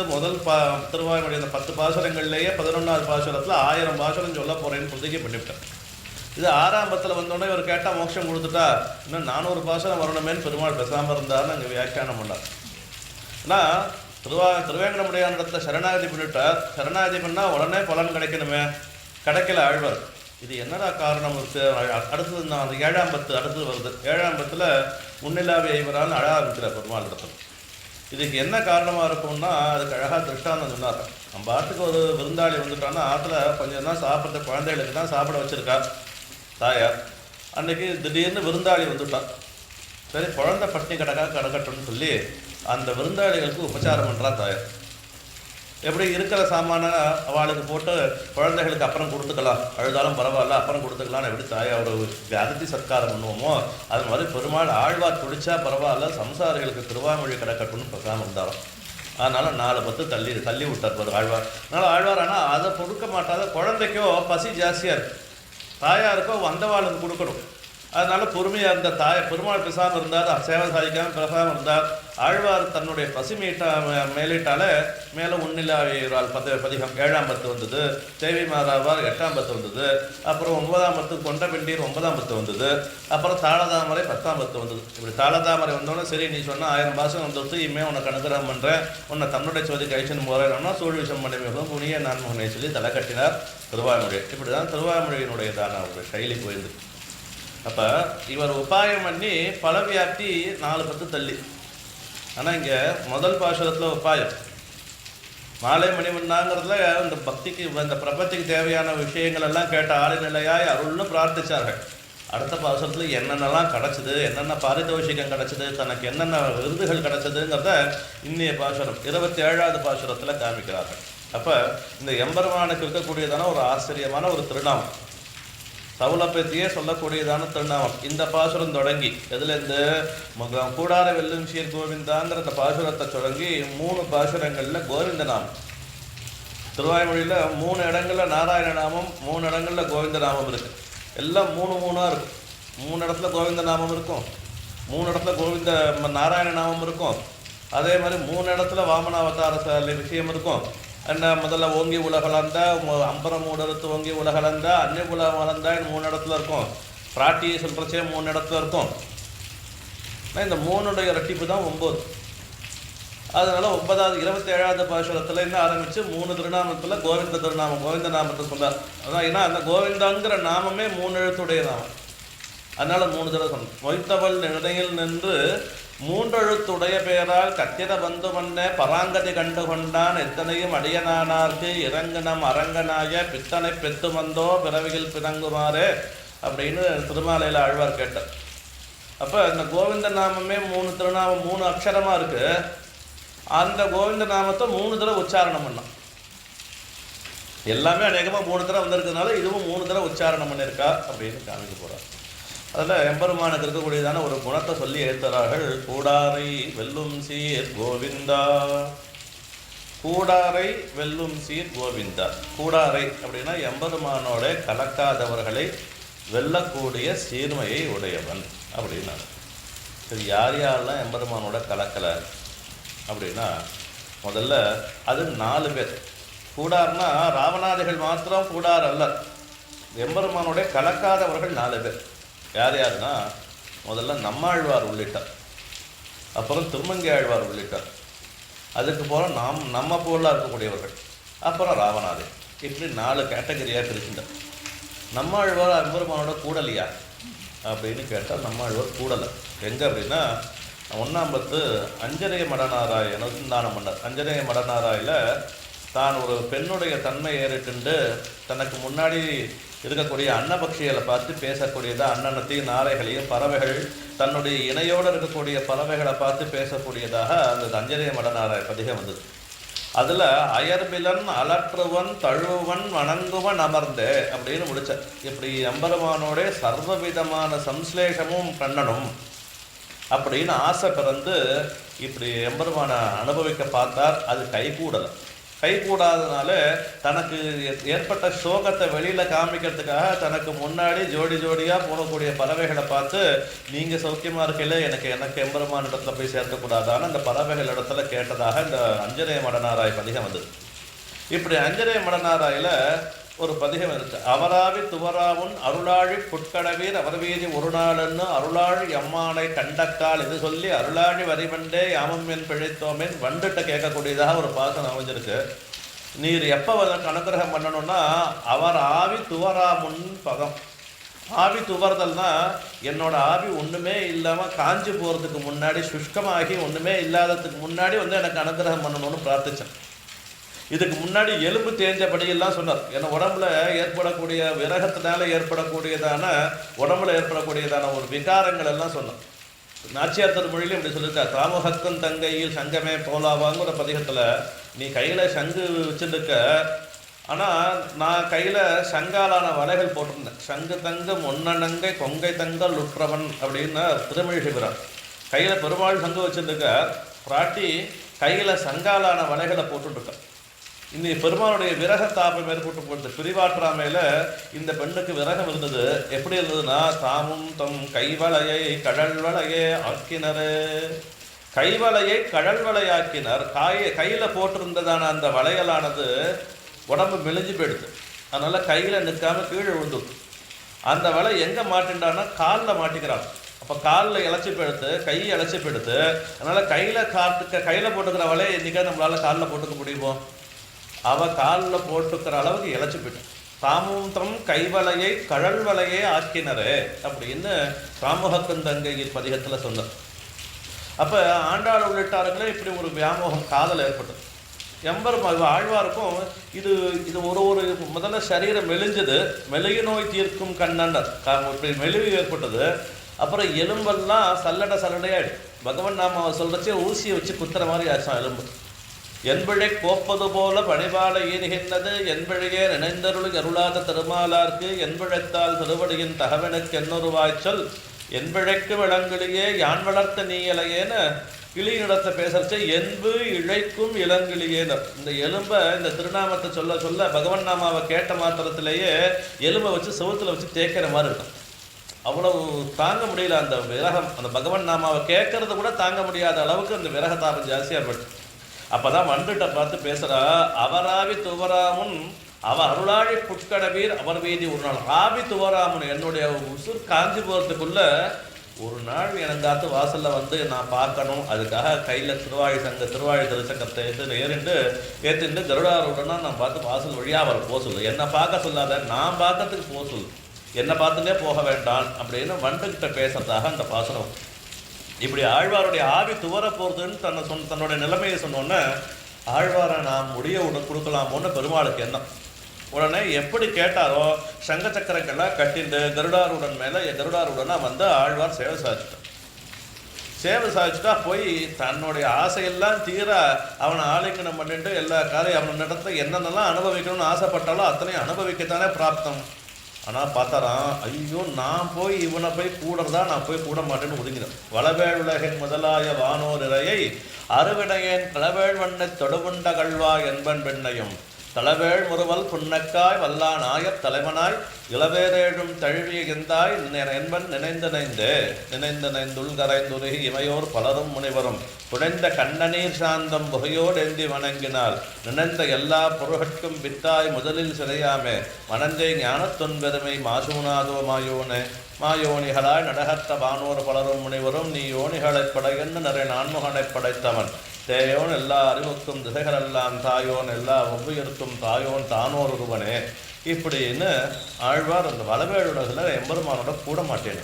திருவாய்மொழி அந்த 10 பாசுரங்கள்லேயே 11ஆவது பாசுரத்தில் 1000 பாசுரம் சொல்ல போகிறேன்னு புதுக்கி பண்ணிவிட்டேன். இது 6ஆம் பத்தில் வந்தோடனே இவர் கேட்டால் மோட்சம் கொடுத்துட்டா இன்னும் 400 பாசுரம் வரணுமேன்னு பெருமாள் பேசாமல் இருந்தார்னு அங்கே வியாக்கியானம் பண்ணார். ஆனால் திருவேங்கடமுடையான் இடத்துல சரணாகதி பண்ணிவிட்டார். சரணாகதி பண்ணால் உடனே பலன் கிடைக்கணுமே, கிடைக்கல. ஆழ்வார் இது என்னடா காரணம் இருக்கு? அடுத்தது நான் 7ஆம் பத்து அடுத்தது வருது. 7ஆம் பத்தில் முன்னிலாவி ஐவரால் அழ ஆரம்பிக்கிறார் பெருமாள் இடத்துல. இதுக்கு என்ன காரணமாக இருக்கும்னா அதுக்கு அழகாக திருஷ்டாந்தம் சொன்னார். நம்ம ஆட்டுக்கு ஒரு விருந்தாளி வந்துட்டான்னா ஆற்றுல கொஞ்சம் தான் சாப்பிட்ற குழந்தைகளுக்கு தான் சாப்பிட வச்சுருக்கா தாயார். அன்றைக்கி திடீர்னு விருந்தாளி வந்துட்டான். சரி குழந்தை பட்டினி கிடக்கட்டும்னு சொல்லி அந்த விருந்தாளிகளுக்கு உபச்சாரம் பண்ணுறா தாயார். எப்படி இருக்கிற சாமான அவளுக்கு போட்டு குழந்தைகளுக்கு அப்புறம் கொடுத்துக்கலாம், அழுதாலும் பரவாயில்ல அப்புறம் கொடுத்துக்கலான்னு எப்படி தாயோட அதித்தி சத்காரம் பண்ணுவோமோ அது மாதிரி பெருமாள் ஆழ்வார் துடிச்சா பரவாயில்ல சம்சாரிகளுக்கு திருவாமொழி கிடக்கட்டும்னு பேசாமல் இருந்தாலும். அதனால் 4 பத்து தள்ளி விட்டார் பாரு ஆழ்வார். அதனால் ஆழ்வார் ஆனால் அதை கொடுக்க மாட்டாத குழந்தைக்கோ பசி ஜாஸ்தியாக இருக்குது, தாயாருக்கோ வந்தவாளுக்கு கொடுக்கணும். அதனால பொறுமையாக இருந்த பெருமாள் பேசாமல் இருந்தார், சேவை சாதிக்காமல் பேசாமல் இருந்தார். ஆழ்வார் தன்னுடைய பசி மேலிட்டால மேலே உன்னிலாவியரால் பதிகம் 7ஆம் பத்து வந்தது, தேவி மாதாவார் 8ஆம் பத்து வந்தது, அப்புறம் 9ஆம் பத்து கொண்ட பெண்டீர் 9ஆம் பத்து வந்தது, அப்புறம் தாளதாமரை 10ஆம் பத்து வந்தது. இப்படி தாளதாமரை வந்தோடனே சரி நீ சொன்னால் 1000 பாசம் வந்துடுத்து, இனிமேல் உன்னை கணுகிரம் பண்ணுறேன், உன்னை தன்னுடைய சோதி கழிச்சுன்னு போகிறேன்னா சூழ் விஷம் பண்ணி புனிய நான் முனை சொல்லி தலை கட்டினார் திருவாமொழி. இப்படி தான் திருவாமொழியினுடையதான ஒரு சைலி போயிருந்து. அப்போ இவர் உபாயம் பண்ணி பல வியாப்தி 4 பத்து தள்ளி. ஆனால் இங்கே முதல் பாசுரத்தில் உபாயம் மாலை மணிமன்னாங்கிறதுல இந்த பக்திக்கு இந்த பிரபத்திக்கு தேவையான விஷயங்கள் எல்லாம் கேட்ட ஆளுநிலையாய் அருள்னு பிரார்த்திச்சார்கள். அடுத்த பாசுரத்தில் என்னென்னலாம் கிடச்சிது, என்னென்ன பாரிதோஷிகம் கிடச்சிது, தனக்கு என்னென்ன விருதுகள் கிடச்சிதுங்கிறத இன்னைய பாசுரம் 27ஆவது பாசுரத்தில் காமிக்கிறார்கள். அப்போ இந்த எம்பெருமானுக்கு இருக்கக்கூடியதான ஒரு ஆச்சரியமான ஒரு திருநாமம், சவுலப்பத்தியே சொல்லக்கூடியதான திருநாமம். இந்த பாசுரம் தொடங்கி எதுலேருந்து கூடார வெல்லும் சீர் கோவிந்தாங்கிற அந்த பாசுரத்தை தொடங்கி 3 பாசுரங்களில் கோவிந்த நாமம். திருவாய்மொழியில் 3 இடங்களில் நாராயண நாமம், 3 இடங்களில் கோவிந்த நாமம் இருக்குது. எல்லாம் 3 இருக்கும். 3 இடத்துல கோவிந்த நாமம் இருக்கும், 3 இடத்துல கோவிந்த நாராயண நாமம் இருக்கும். அதே மாதிரி 3 இடத்துல வாமன அவதார விஷயம் இருக்கும். என்ன முதல்ல ஓங்கி உலகளந்த அம்பரம் மூடறுத்து ஓங்கி உலகளந்த அன்னை உலகம் வளர்ந்தா 3 இடத்துல இருக்கும். பிராட்டியை சொல்கிறச்சே 3 இடத்துல இருக்கும். இந்த 3 இரட்டிப்பு தான் 9. அதனால 9வது 27ஆவது பாசுரத்தில் என்ன ஆரம்பித்து 3 திருநாமத்தில் கோவிந்த திருநாமம் கோவிந்த நாமத்தை சொன்னார். அதான் ஏன்னா அந்த கோவிந்தாங்கிற நாமமே 3 எழுத்துடைய நாமம். அதனால 3 தடவை சொன்னோம். மொய்த்தவள் நிலையில் நின்று 3 எழுத்துடைய பெயரால் கத்திர பந்து பண்ண பராங்கதி கண்டு கொண்டான் எத்தனையும் அடியனானார்க்கு இறங்குனம் அரங்கனாய பித்தனை பெத்து வந்தோ பிறவிகள் பிறங்குமாறு அப்படின்னு திருமாலையில் ஆழ்வார் கேட்டார். அப்போ இந்த கோவிந்த நாமமே 3 திருநாமம் 3 அக்ஷரமாக இருக்குது. அந்த கோவிந்த நாமத்தை 3 தடவை உச்சாரணம் பண்ணோம். எல்லாமே அநேகமாக 3 தடவை வந்திருக்கிறதுனால இதுவும் 3 தடவை உச்சாரணம் பண்ணியிருக்கா அப்படின்னு காமிக்க போகிறார். அதில் எம்பெருமானுக்கு இருக்கக்கூடியதான ஒரு குணத்தை சொல்லி ஏற்றுறார்கள். கூடாரை வெல்லும் சீர் கோவிந்தா, கூடாரை வெல்லும் சீர் கோவிந்தா. கூடாரை அப்படின்னா எம்பெருமானோட கலக்காதவர்களை வெல்லக்கூடிய சீர்மையை உடையவன் அப்படின்னாங்க. சரி, யார் யாரெல்லாம் எம்பெருமானோட கலக்கலை அப்படின்னா முதல்ல அது 4 பேர். கூடார்னா ராவணாதிகள் மாத்திரம் கூடார் அல்ல, எம்பெருமானோட கலக்காதவர்கள் 4 பேர். யார் யாருன்னா முதல்ல நம்மாழ்வார் உள்ளிட்டார், அப்புறம் திருமங்கை ஆழ்வார் உள்ளிட்டார், அதுக்கு போல நம்ம போல இருக்கக்கூடியவர்கள், அப்புறம் ராவணாதே. இப்படி 4 கேட்டகரியாக பிரிக்கின்றார். நம்மாழ்வார் எம்பெருமானோட கூடலையா அப்படின்னு கேட்டால் நம்மாழ்வார் கூடலை. எங்கே அப்படின்னா 1ஆம் பத்து அஞ்சனேய மடநாராய் அனுசந்தானம் பண்ணார். அஞ்சனேய மடநாராயில் தான் ஒரு பெண்ணுடைய தன்மை ஏறிட்டு தனக்கு முன்னாடி இருக்கக்கூடிய அன்னபக்ஷிகளை பார்த்து பேசக்கூடியதாக அன்னனத்தையும் நாரைகளையும் பறவைகள் தன்னுடைய இணையோடு இருக்கக்கூடிய பறவைகளை பார்த்து பேசக்கூடியதாக அந்த அஞ்சனேய மடநாராய பதிகம் வந்தது. அதில் அயர்பிலன் அலற்றுவன் தழுவன் வணங்குவன் அமர்ந்தே அப்படின்னு முடிச்ச. இப்படி எம்பெருமானோட சர்வவிதமான சம்ஸ்லேஷமும் கண்ணனும் அப்படின்னு ஆசை பிறந்து இப்படி எம்பெருமானை அனுபவிக்க பார்த்தார். அது கைகூடாதனால தனக்கு ஏற்பட்ட சோகத்தை வெளியில் காமிக்கிறதுக்காக தனக்கு முன்னாடி ஜோடி ஜோடியாக போகக்கூடிய பறவைகளை பார்த்து நீங்கள் சௌக்கியமாக இருக்கல, எனக்கு எம்பெருமான் இடத்துல போய் சேர்க்கக்கூடாதான்னு அந்த பறவைகள் இடத்துல கேட்டதாக இந்த அஞ்சனேய மடநாராய் பதிகம் வந்தது. இப்படி அஞ்சனேய மடநாராயில் ஒரு பதிகம் இருக்கு. அவராவி துவராவுன் அருளாழி புட்கடவீர் அவர்வீதி ஒரு நாள்னு அருளாழி அம்மானை கண்டக்கால் இது சொல்லி அருளாழி வரிவண்டே யாமம் என் பிழைத்தோமேன் வண்டுட்ட கேட்கக்கூடியதாக ஒரு பாசனம் அமைஞ்சிருக்கு. நீர் எப்போ எனக்கு அனுகிரகம் பண்ணணும்னா அவர் ஆவி துவரா முன் பதம். ஆவி துவர்தல்னா என்னோட ஆவி ஒன்றுமே இல்லாமல் காஞ்சி போகிறதுக்கு முன்னாடி, சுஷ்கமாகி ஒன்றுமே இல்லாததுக்கு முன்னாடி எனக்கு அனுகிரகம் பண்ணணும்னு பிரார்த்தித்தேன். இதுக்கு முன்னாடி எலும்பு தேஞ்சபடியெல்லாம் சொன்னார். ஏன்னா உடம்புல ஏற்படக்கூடிய விரகத்தினால ஏற்படக்கூடியதான உடம்புல ஏற்படக்கூடியதான ஒரு விகாரங்கள் எல்லாம் சொன்னார். நாச்சியார் திருமொழியிலும் இப்படி சொல்லியிருக்கார். தாமுகத்தன் தங்கையில் சங்கமே போலாவாங்கிற பதிகத்தில் நீ கையில் சங்கு வச்சுருக்க, ஆனால் நான் கையில் சங்காலான வலைகள் போட்டிருந்தேன். சங்கு தங்கம் ஒன்னங்கை கொங்கை தங்கல் உற்றவன் அப்படின்னு திருமொழி சிவரான். கையில் பெருமாள் சங்கு வச்சுருக்க, பிராட்டி கையில் சங்காலான வலைகளை போட்டுருக்க. இன்னைக்கு பெருமாளுடைய விரக தாபம் ஏற்பட்டு போட்டு பிரிவாற்றாமையில் இந்த பெண்ணுக்கு விரகம் இருந்தது. எப்படி இருந்ததுன்னா, தாமும் தம் கைவளையை கடல்வளையே ஆக்கினர். கைவளையை கடல்வளையாக்கினர். கையில் போட்டிருந்ததான அந்த வளையலானது உடம்பு மெலிஞ்சு போயிடுது. அதனால் கையில் நிற்காம கீழே விழுந்துடும். அந்த வலை எங்கே மாட்டின்றான்னா காலில் மாட்டிக்கிறாங்க. அப்போ காலில் இழைச்சி போயிடுத்து, கை இழைச்சி போயிடுது. அதனால் கையில் போட்டுக்கிற வலையை என்றைக்கா நம்மளால் காலில் போட்டுக்க முடியுமோ? அவள் காலில் போட்டுக்கிற அளவுக்கு இழைச்சி போயிட்டான். தாமும் தம் கைவலையை கடல்வளையே ஆக்கினரே அப்படின்னு காமுகத்தன் தங்கையில் பதிகத்தில் சொன்னார். அப்போ ஆண்டாள் உள்ளிட்டார்களே இப்படி ஒரு வியாமோகம் காதல் ஏற்பட்டது. எம்பெருமான் ஆழ்வாருக்கும் இது ஒரு முதல்ல சரீரம் மெலிஞ்சது, மெழுகு நோய் தீர்க்கும் கண்ணன்னர் இப்படி மெழுகு ஏற்பட்டது. அப்புறம் எலும்பெல்லாம் சல்லடையாயிடும். பகவன் நாம சொல்றச்சே ஊசியை வச்சு குத்துற மாதிரி ஆச்சான் எலும்பு. என்பழை கோப்பது போல பணிபால ஈடுகின்றது, என்பழையே நினைந்தருள் அருளாத திருமாலார்க்கு என்பழைத்தால் திருவடியின் தகவனுக்கு என்னொரு வாய்ச்சல், என்பழைக்கு விளங்கிலேயே யான் வளர்த்த நீயலையேன்னு கிளியிடத்தை பேசுறச்சே என்பு இழைக்கும் இளங்கிளியேனர். இந்த எலும்பை இந்த திருநாமத்தை சொல்ல சொல்ல பகவன் நாமாவை கேட்ட மாத்திரத்திலேயே எலும்பை வச்சு செவுத்துல வச்சு தேய்க்கிற மாதிரி இருக்கும். அவ்வளவு தாங்க முடியல அந்த விரகம். அந்த பகவன் நாமாவை கேட்கறது கூட தாங்க முடியாத அளவுக்கு அந்த விரக தாபம் ஜாஸ்தியாக போயிட்டு. அப்போதான் வண்டுகிட்ட பார்த்து பேசுகிறா, அவராவி துவராமுன் அவ அருளாழி புட்கடவீர் அவர் வீதி ஒரு நாள். ஆவி துவராமுன் என்னுடைய உசுர் காஞ்சி போகிறதுக்குள்ள ஒரு நாள் எனங்காத்து வாசலில் நான் பார்க்கணும். அதுக்காக கையில் திருவாழி திருச்சங்கத்தை ஏற்றிட்டு கருடாருடனா நான் பார்த்து வாசல் வழியாக அவர் போக சொல்லு. என்னை பார்க்க சொல்லாத, நான் பார்க்கறதுக்கு போக சொல்லு, என்னை பார்த்துட்டே போக வேண்டாம் அப்படின்னு வண்டுகிட்ட பேசுறதாக அந்த பாசனம். இப்படி ஆழ்வாருடைய ஆவி துவர போகிறதுன்னு தன்னுடைய நிலைமையை சொன்னோன்னே ஆழ்வாரை நாம் முடிய கொடுக்கலாமோன்னு பெருமாளுக்கு எண்ணம். உடனே எப்படி கேட்டாரோ சங்க சக்கரங்கள்லாம் கட்டிண்டு கருடாருடன் ஆழ்வார் சேவை சாதிச்சுட்டா போய் தன்னுடைய ஆசையெல்லாம் தீர அவனை ஆலிங்கனம் பண்ணிட்டு எல்லா காலையும் அவனை நடத்த என்னென்னலாம் அனுபவிக்கணும்னு ஆசைப்பட்டாலும் அத்தனையும் அனுபவிக்கத்தானே பிராப்தம். ஆனால் பார்த்தாரான், ஐயோ நான் போய் இவனை போய் கூடுறதா, நான் போய் கூட மாட்டேன்னு ஒதுங்கினேன். வளவேள் உலகின் முதலாய வானோர் இறையை அறுவினையேன் களவேள் வண்ணை தொடுகுண்ட கல்வா என்பன் பெண்ணையும் தளவேள் முறுவல் புன்னக்காய் வல்லா நாயர் தலைவனாய் இளவேரேழும் தழுவிய எந்தாய் என்பன் நினைந்தனைந்துள்கரைந்துருகி இமையோர் பலரும் முனிவரும் புனைந்த கண்ணநீர் சாந்தம் புகையோடெந்தி வணங்கினால் நினைந்த எல்லா பொருட்கும் வித்தாய் முதலில் சிறையாமே மனந்தை ஞானத்தொன்பெருமை மாசூனாதோ மாயோனிகளாய் நடகத்த வானோர் பலரும் முனிவரும் நீ யோனிகளைப் படையென்று நிறை நான்முகனைப் படைத்தவன் தேயோன் எல்லா அறிவுக்கும் திசைகளெல்லாம் தாயோன் எல்லா ஒவ்வுயிருக்கும் தாயோன் தானோர் ஒருவனே இப்படின்னு ஆழ்வார் அந்த வளவேழுலகில் எம்பெருமானோட கூட மாட்டேன்.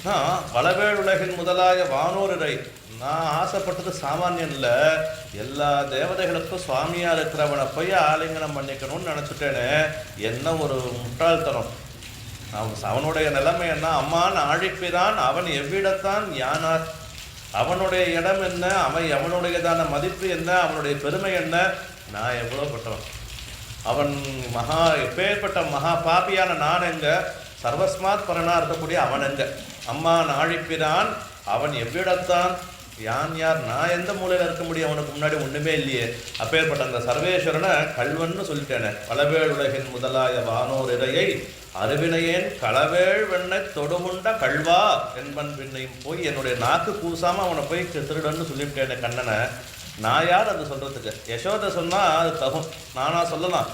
நான் வளவேழுலகின் முதலாய வானோர் இறை நான் ஆசைப்பட்டது சாமானியம் இல்லை, எல்லா தேவதைகளுக்கும் சுவாமியாக இருக்கிறவனை போய் ஆலிங்கனம் பண்ணிக்கணும்னு நினச்சிட்டேனே. என்ன ஒரு முட்டாள்தனம்! அவனுடைய நிலைமை என்ன? அம்மான் ஆழிப்பிரான் அவன் எவ்விடத்தான் யானார், அவனுடைய இடம் என்ன, அவனுடையதான மதிப்பு என்ன, அவனுடைய பெருமை என்ன, நான் எவ்வளோ பட்டவன், அவன் எப்பேற்பட்ட மகா பாப்பியான நான் எங்க, சர்வஸ்மாத் பரனா இருக்கக்கூடிய அவன் எங்க, அம்மா நாழிப்பிரான் அவன் எவ்விடத்தான் யான் யார், நான் எந்த மூலையில் இருக்க முடியும், அவனுக்கு முன்னாடி ஒன்றுமே இல்லையே. அப்பேற்பட்ட அந்த சர்வேஸ்வரனை கல்வன்னு சொல்லிட்டேனே. வளவேள் உலகின் முதலாய வானோர் இறையை அருவினையேன் களவேள் வெண்ணை தொடுமுண்ட கல்வா என்பன் பின்னையும் போய் என்னுடைய நாக்கு கூசாமல் அவனை போய் திருடன்னு சொல்லிவிட்டேனே கண்ணனை. நான் யார் அது சொல்கிறதுக்கு? யசோதை சொன்னால் அது தகும், நானா சொல்லலாம்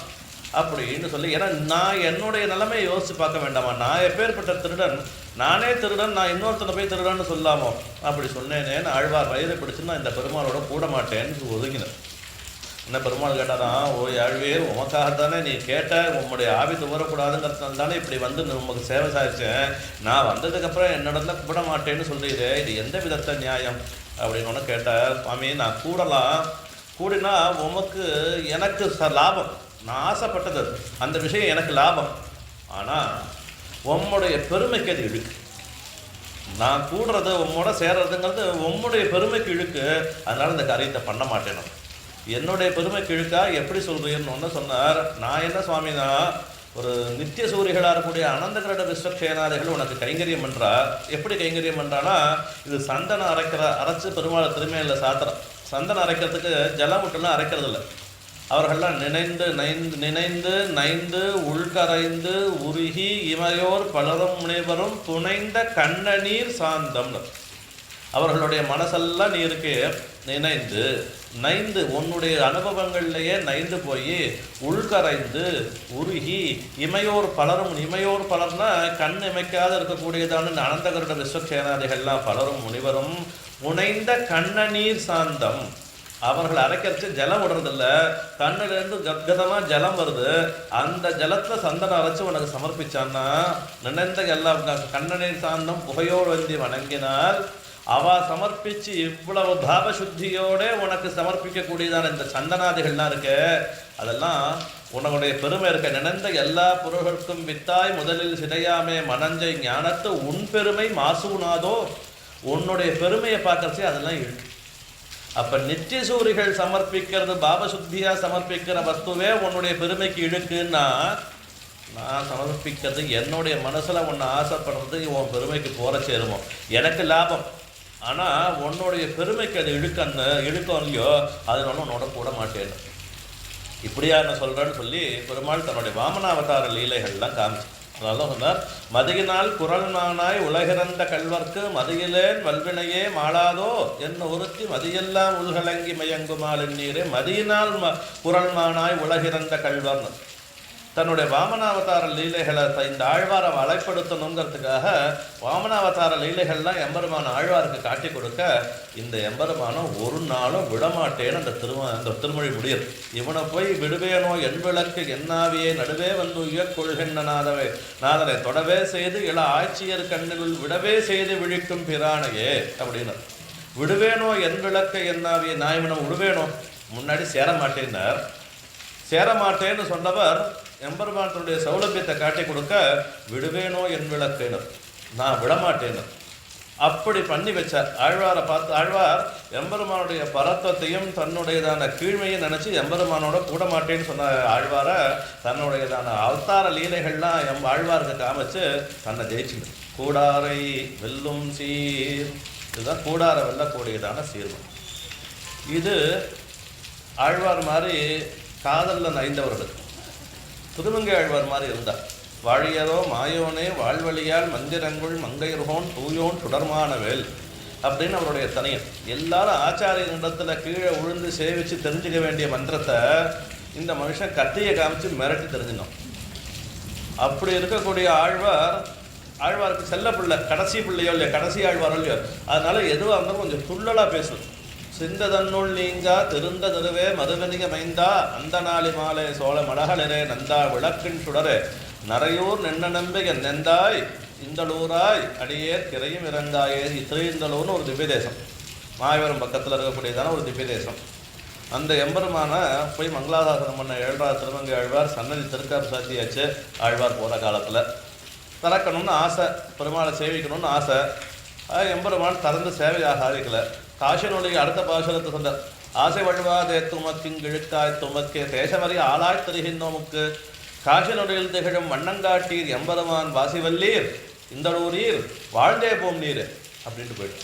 அப்படின்னு சொல்லி. ஏன்னா நான் என்னுடைய நிலைமையை யோசித்து பார்க்க வேண்டாமா? நான் எப்பேற்பட்ட திருடன், நானே திருடன், நான் இன்னொருத்தனை போய் திருடன்னு சொல்லாமோ? அப்படி சொன்னேனேன்னு ஆழ்வார் வயிறு பிடிச்சுன்னா இந்த பெருமாளோட கூட மாட்டேன்னு ஒதுங்கினேன். என்ன பெருமாள் கேட்டாராம், ஓ ஆழ்வேர், உமக்காகத்தானே நீ கேட்ட, உம்முடைய ஆவி துவரக்கூடாதுங்கிறதுனால தானே இப்படி வந்து உமக்கு சேவை சாதிச்சேன். நான் வந்ததுக்கப்புறம் என்னிடத்துல கூப்பிட மாட்டேன்னு சொல்கிறீரே, இது எந்த விதத்தை நியாயம் அப்படின்னு ஒன்று கேட்டார். சுவாமி, நான் கூடினா உமக்கு எனக்கு லாபம், நான் ஆசைப்பட்டது அந்த விஷயம் எனக்கு லாபம். ஆனால் உம்முடைய பெருமைக்கு அது இழுக்கு. நான் கூடுறது உம்மோட சேர்றதுங்கிறது உம்முடைய பெருமைக்கு இழுக்கு. அதனால் இந்த காரியத்தை பண்ண மாட்டேனும். என்னுடைய பெருமைக்கு இழுக்கா எப்படி சொல்கிறீன்னு ஒன்று சொன்னார். நான் என்ன சுவாமினா, ஒரு நித்திய சூரிகளாக இருக்கக்கூடிய அனந்தகரட விஸ்வக்ஷேனாதிகள் உனக்கு கைங்கரியம் பண்ணுறார். எப்படி கைங்கரியம் பண்ணுறான்னா, இது சந்தனம் அரைச்சி பெருமாள் திருமையில் சாத்திரம். சந்தனம் அரைக்கிறதுக்கு ஜலம் விட்டுலாம் அரைக்கிறது இல்லை. அவர்கள்லாம் நினைந்து உள்கரைந்து உருகி இமையோர் பலரும் முனைவரும் துணைந்த கண்ணநீர் சாந்தம். அவர்களுடைய மனசெல்லாம் நீருக்கு நைந்து உன்னுடைய அனுபவங்கள்லேயே நைந்து போய் உள்கரைந்து உருகி இமையோர் பலர்னா கண் இமைக்காத இருக்கக்கூடியதான அனந்தகருட விஸ்வக்ஷேனாதிகள்லாம் பலரும் முனிவரும் புனைந்த கண்ணநீர் சாந்தம். அவர்கள் அரைக்கிறச்சு ஜலம் விடுறதில்ல, கண்ணிலேருந்து கத்கதமாக ஜலம் வருது. அந்த ஜலத்தில் சந்தனம் அரைச்சி உனக்கு சமர்ப்பிச்சான்னா, நினைந்த எல்லாம் கண்ணநீர் சாந்தம் புகையோடு வந்து வணங்கினால் அவ சமர்ப்பிச்சு இவ்வளவு பாவசுத்தியோட உனக்கு சமர்ப்பிக்கக்கூடியதான இந்த சந்தனாதிகள்லாம் இருக்கு. அதெல்லாம் உன்னுடைய பெருமை இருக்க. நினைந்த எல்லா பொருள்களுக்கும் வித்தாய் முதலில் சிதையாமே மனஞ்சை ஞானத்து உன் பெருமை மாசூனாதோ. உன்னுடைய பெருமையை பார்க்கறச்சே அதெல்லாம் இருக்கு. அப்போ நித்திய சூரிகள் சமர்ப்பிக்கிறது, பாவசுத்தியாக சமர்ப்பிக்கிற வஸ்துவே உன்னுடைய பெருமைக்கு இழுக்குன்னா, நான் சமர்ப்பிக்கிறது என்னுடைய மனசில் ஒன்று ஆசைப்படுறது உன் பெருமைக்கு போகிற சேருமோ, எனக்கு லாபம். ஆனால் உன்னுடைய பெருமைக்கு அது இழுக்கம் இல்லையோ, அதனால உன்னோட கூட மாட்டேன்னு இப்படியா நான் சொல்கிறேன்னு சொல்லி பெருமாள் தன்னுடைய வாமனாவதார லீலைகள்லாம் காமிச்சு. அதனால சொன்னார், மதியினால் குரல் நானாய் உலகிறந்த கல்வர்க்கு மதியிலேன் வல்வினையே மாளாதோ என்ன ஒருத்தி மதியெல்லாம் உள்கலங்கி மயங்குமால் எண்ணீரே. மதியினால் குரல் நானாய் உலகிறந்த கல்வர்னு தன்னுடைய வாமனாவதார லீலைகளை இந்த ஆழ்வாரை வலைப்படுத்தணுங்கிறதுக்காக வாமனாவதார லீலைகள்லாம் எம்பெருமான ஆழ்வாருக்கு காட்டி கொடுக்க, இந்த எம்பெருமானம் ஒரு நாளும் விடமாட்டேன்னு அந்த திருமொழி முடியும். இவனை போய் விடுவேனோ என் விளக்கு என்னாவியே நடுவே வந்து கொள்கின்ற நாதனை தொடவே செய்து இள ஆட்சியர் கண்ணில் விடவே செய்து விழிக்கும் பிரானையே அப்படின்னு. விடுவேனோ என் விளக்கு என்னாவியே, நான் இவனை விடுவேனோ, முன்னாடி சேரமாட்டேன்னு சொன்னவர் எம்பெருமானத்தினுடைய சௌலபியத்தை காட்டி கொடுக்க, விடுவேனோ என் விளக்குன்னு, நான் விடமாட்டேன்னு அப்படி பண்ணி வச்சார். ஆழ்வாரை பார்த்து ஆழ்வார் எம்பெருமானுடைய பரத்வத்தையும் தன்னுடையதான கீழ்மையும் நினச்சி எம்பெருமானோட கூட மாட்டேன்னு சொன்ன ஆழ்வாரை தன்னுடையதான அவதார லீலைகள்லாம் ஆழ்வாருக்கு காமிச்சு தன்னை ஜெயிச்சுங்க. கூடாரை வெல்லும் சீர், இதுதான் கூடாரை வெல்லக்கூடியதான சீர்மம். இது ஆழ்வார் மாதிரி காதலில் நைந்தவர்கள். திருமங்கை ஆழ்வார் மாதிரி இருந்தார். வாழியரோ மாயோனே வாழ்வழியால் மந்திரங்குள் மங்கையர்கோன் தூயோன் சுடர்மானவேல் அப்படின்னு அவருடைய தனியன். எல்லாரும் ஆச்சாரியனிடத்தில் கீழே உழுந்து சேவித்து தெரிஞ்சுக்க வேண்டிய மந்திரத்தை இந்த மனுஷன் கத்தியை காமிச்சு மிரட்டி தெரிஞ்சினோம். அப்படி இருக்கக்கூடிய ஆழ்வாருக்கு செல்ல பிள்ளை, கடைசி பிள்ளையோ இல்லையோ, கடைசி ஆழ்வாரோ இல்லையோ, அதனால எதுவாக இருந்தாலும் கொஞ்சம் துள்ளலாக பேசும். சிந்ததன்னுள் நீங்கா திருந்த திருவே மதுவனிக மைந்தா அந்த நாளி மாலை சோழ மலகளிரே நந்தா விளக்கின் சுடரே நரையூர் நின்ன நம்பிக நெந்தாய் இந்தளூராய் அடியேர் கிரையும் இறந்தாயே. திருந்தலூர்னு ஒரு திவ்ய தேசம், மாயவரம் பக்கத்தில் இருக்கக்கூடியதான ஒரு திவ்ய தேசம். அந்த எம்பெருமான போய் மங்களாசாசனம் பண்ண 7வது திருமங்கை ஆழ்வார் சன்னதி திருக்காப்பு சாத்தியாச்சு. ஆழ்வார் போகிற காலத்தில் திறக்கணும்னு ஆசை, பெருமாளை சேவிக்கணும்னு ஆசை. எம்பெருமான் திறந்து சேவையாக ஆரம்பிக்கல. காசினுடைய அடுத்த பாசுரத்தை சொன்னார், ஆசை வழுவாதே துமக்கிங்கிழுக்காய் துமக்கே தேசமறி ஆளாய் தருகின்றோமுக்கு காசினுடையில் திகழும் வண்ணங்காட்டீர் எம்பெருமான் வாசிவல்லீர் இந்தளூரீர் வாழ்ந்தே போம் நீர் அப்படின்ட்டு போய்ட்டு,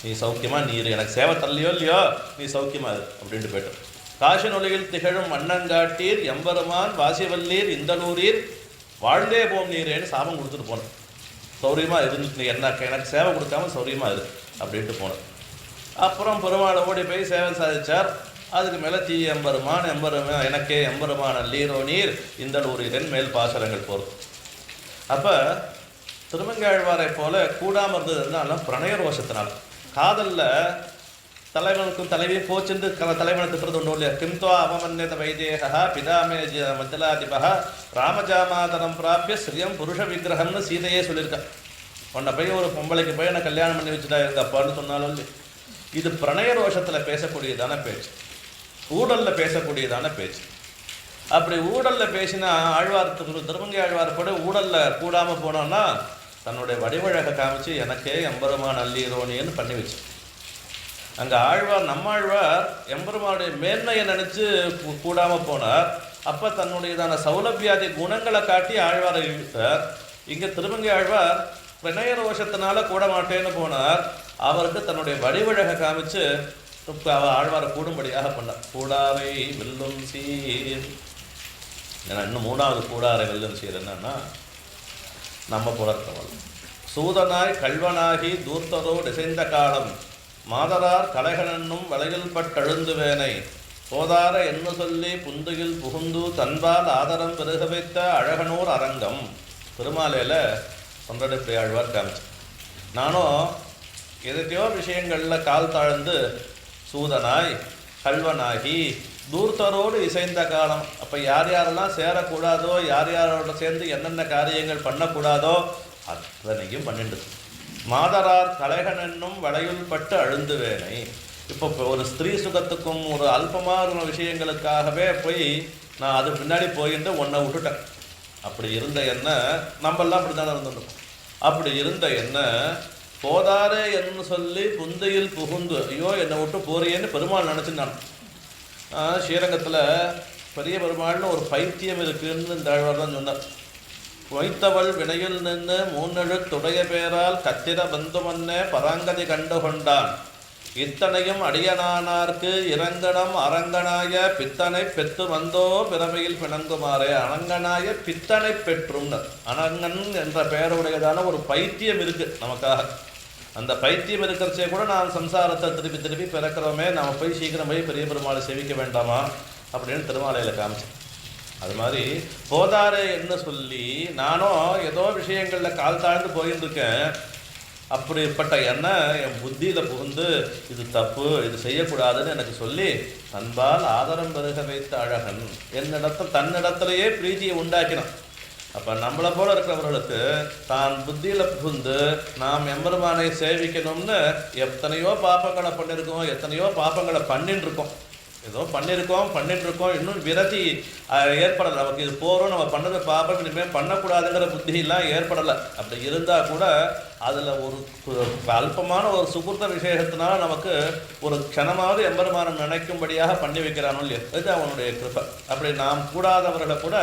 நீ சௌக்கியமா நீர் எனக்கு சேவை தரலையோ இல்லையோ நீ சௌக்கியமா இரு அப்படின்ட்டு போய்ட்டு. காசினுடையில் திகழும் வண்ணங்காட்டீர் எம்பெருமான் வாசிவல்லீர் இந்தளூரீர் வாழ்ந்தே போம் நீரேன்னு சாபம் கொடுத்துட்டு போனேன். சௌரியமாக இருந்துட்டு நீ எனக்கு சேவை கொடுக்காம சௌரியமாக இரு அப்படின்ட்டு போனேன். அப்புறம் பெருமாளை ஓடி போய் சேவை சாதிச்சார். அதுக்கு மேலே தீ எம்பெருமான் எனக்கே எம்பெருமான லீரோ நீர் இந்தளூரின் மேல் பாசரங்கள் போகிறது. அப்போ திருமங்காழ்வாரை போல கூடாமல் இருந்ததுனால பிரணய ரோஷத்தினால் காதலில் தலைவனுக்கும் தலைவியும் போச்சுட்டு தலைவனை திட்டுறது ஒன்றும் இல்லையா. கிம்துவா அவமன்யத வைதேகா பிதாமே மஞ்சளாதிபா ராமஜாமாதனம் பிராபிய ஸ்ரீயம் புருஷ விக்கிரகம்னு சீதையே சொல்லியிருக்கா. உன்னை போய் ஒரு பொம்பளைக்கு போய் என்னை கல்யாணம் பண்ணி வச்சுட்டா எங்கள் அப்பான்னு சொன்னாலும் இல்லை. இது பிரணய ரோஷத்தில் பேசக்கூடியதான பேச்சு, ஊடலில் பேசக்கூடியதான பேச்சு. அப்படி ஊடலில் பேசினா ஆழ்வார்த்துக்கு திருமங்கை ஆழ்வார் கூட ஊடலில் கூடாமல் போனோன்னா தன்னுடைய வடிவழகை காமிச்சு எனக்கே எம்பெருமான் அல்லீரோனின்னு பண்ணி வச்சு. அங்கே ஆழ்வார் நம்மாழ்வார் எம்பெருமானுடைய மேன்மையை நினச்சி கூடாமல் போனார். அப்போ தன்னுடையதான சௌலபியாதி குணங்களை காட்டி ஆழ்வாரை இழுத்தார். இங்கே திருமங்கை ஆழ்வார் பிரணய ரோஷத்தினால கூட மாட்டேன்னு போனார். அவருக்கு தன்னுடைய வடிவழகை காமிச்சு ஆழ்வாரை கூடும்படியாக பண்ணார். கூடாரை வெல்லும் சீர். ஏன்னா இன்னும் மூணாவது கூடாரை வெல்லும் சீர் என்னன்னா, நம்ம போல இருக்கவள் சூதனாய் கல்வனாகி தூர்த்ததோ டிசைந்த காலம் மாதரார் கலைகனன்னும் வளையில் பட்டெழுந்துவேனை போதார என்ன சொல்லி புந்துகில் புகுந்து தன்பால் ஆதரம் பெருக வைத்த அழகனூர் அரங்கம். திருமாலையில் தொண்டடை ஆழ்வார் காமிச்சு. நானும் எதையோ விஷயங்களில் கால் தாழ்ந்து சூதனாய் கல்வனாகி தூர்த்தரோடு இசைந்த காலம். அப்போ யார் யாரெல்லாம் சேரக்கூடாதோ, யார் யாரோட சேர்ந்து என்னென்ன காரியங்கள் பண்ணக்கூடாதோ அத்தனையும் பண்ணிட்டு மாதரார் கலைகன் என்னும் வளையுள் பட்டு அழுந்துவேனை. இப்போ ஒரு ஸ்திரீ சுகத்துக்கும் ஒரு அல்பமான விஷயங்களுக்காகவே போய் நான் அது பின்னாடி போயிட்டு உன்னை விட்டுட்டேன். அப்படி இருந்த என்ன நம்மெல்லாம் அப்படி தானே இருந்துட்டோம். அப்படி இருந்த என்ன போதாரே என்று சொல்லி புந்தையில் புகுந்து ஐயோ என்னை விட்டு போறியேன்னு பெருமாள் நினச்சிருந்தான். ஸ்ரீரங்கத்தில் பெரிய பெருமாள்னு ஒரு பைத்தியம் இருக்குன்னு இந்த ஆழ்வார் தான் சொன்னார். வைத்தவள் வினையில் நின்று மூன்னெழு துடைய பேரால் கத்திர பந்துமன்னே பராங்கதி கண்டு கொண்டான். இத்தனையும் அடியனானார்க்கு இரங்கணம் அரங்கனாய பித்தனை பெற்று வந்தோ பிறவையில் பிணங்குமாறே. அனங்கனாய பித்தனை பெற்றும்னர். அனங்கன் என்ற பெயருடையதான ஒரு பைத்தியம் இருக்கு நமக்காக. அந்த பைத்தியம் இருக்கிறச்சே கூட நாம் சம்சாரத்தை திருப்பி திருப்பி பிறக்கிறோமே, நாம் போய் சீக்கிரம் போய் பெரிய பெருமாளை சேவிக்க வேண்டாமா அப்படின்னு திருமாலையில் காமிச்சேன். அது மாதிரி போதாரே என்ன சொல்லி நானும் ஏதோ விஷயங்களில் கால் தாழ்ந்து போயின்னு இருக்கேன். அப்படிப்பட்ட என்ன என் புத்தியில் புகுந்து இது தப்பு, இது செய்யக்கூடாதுன்னு எனக்கு சொல்லி அன்பால் ஆதரம் பெருக வைத்த அழகன் தன்னிடத்திலேயே பிரீதியை உண்டாக்கினான். அப்போ நம்மளை போல இருக்கிறவர்களுக்கு தான் புத்தியில் புகுந்து நாம் எம்பெருமானை சேவிக்கணும்னு எத்தனையோ பாப்பங்களை பண்ணியிருக்கோம், எத்தனையோ பாப்பங்களை பண்ணிட்டு இருக்கோம். ஏதோ பண்ணிட்டுருக்கோம் இன்னும் விரதி ஏற்படலை. நமக்கு இது போகிறோம், நம்ம பண்ணது பாப்பம் இனிமேல் பண்ணக்கூடாதுங்கிற புத்தியெல்லாம் ஏற்படலை. அப்படி இருந்தால் கூட அதில் ஒரு அல்பமான ஒரு சுகுர்த்த விசேஷத்தினால நமக்கு ஒரு க்ஷணமாவது எம்பெருமானம் நினைக்கும்படியாக பண்ணி வைக்கிறானோ இல்லையோ, இது அவனுடைய கிருபை. அப்படி நாம் கூடாதவர்களை கூட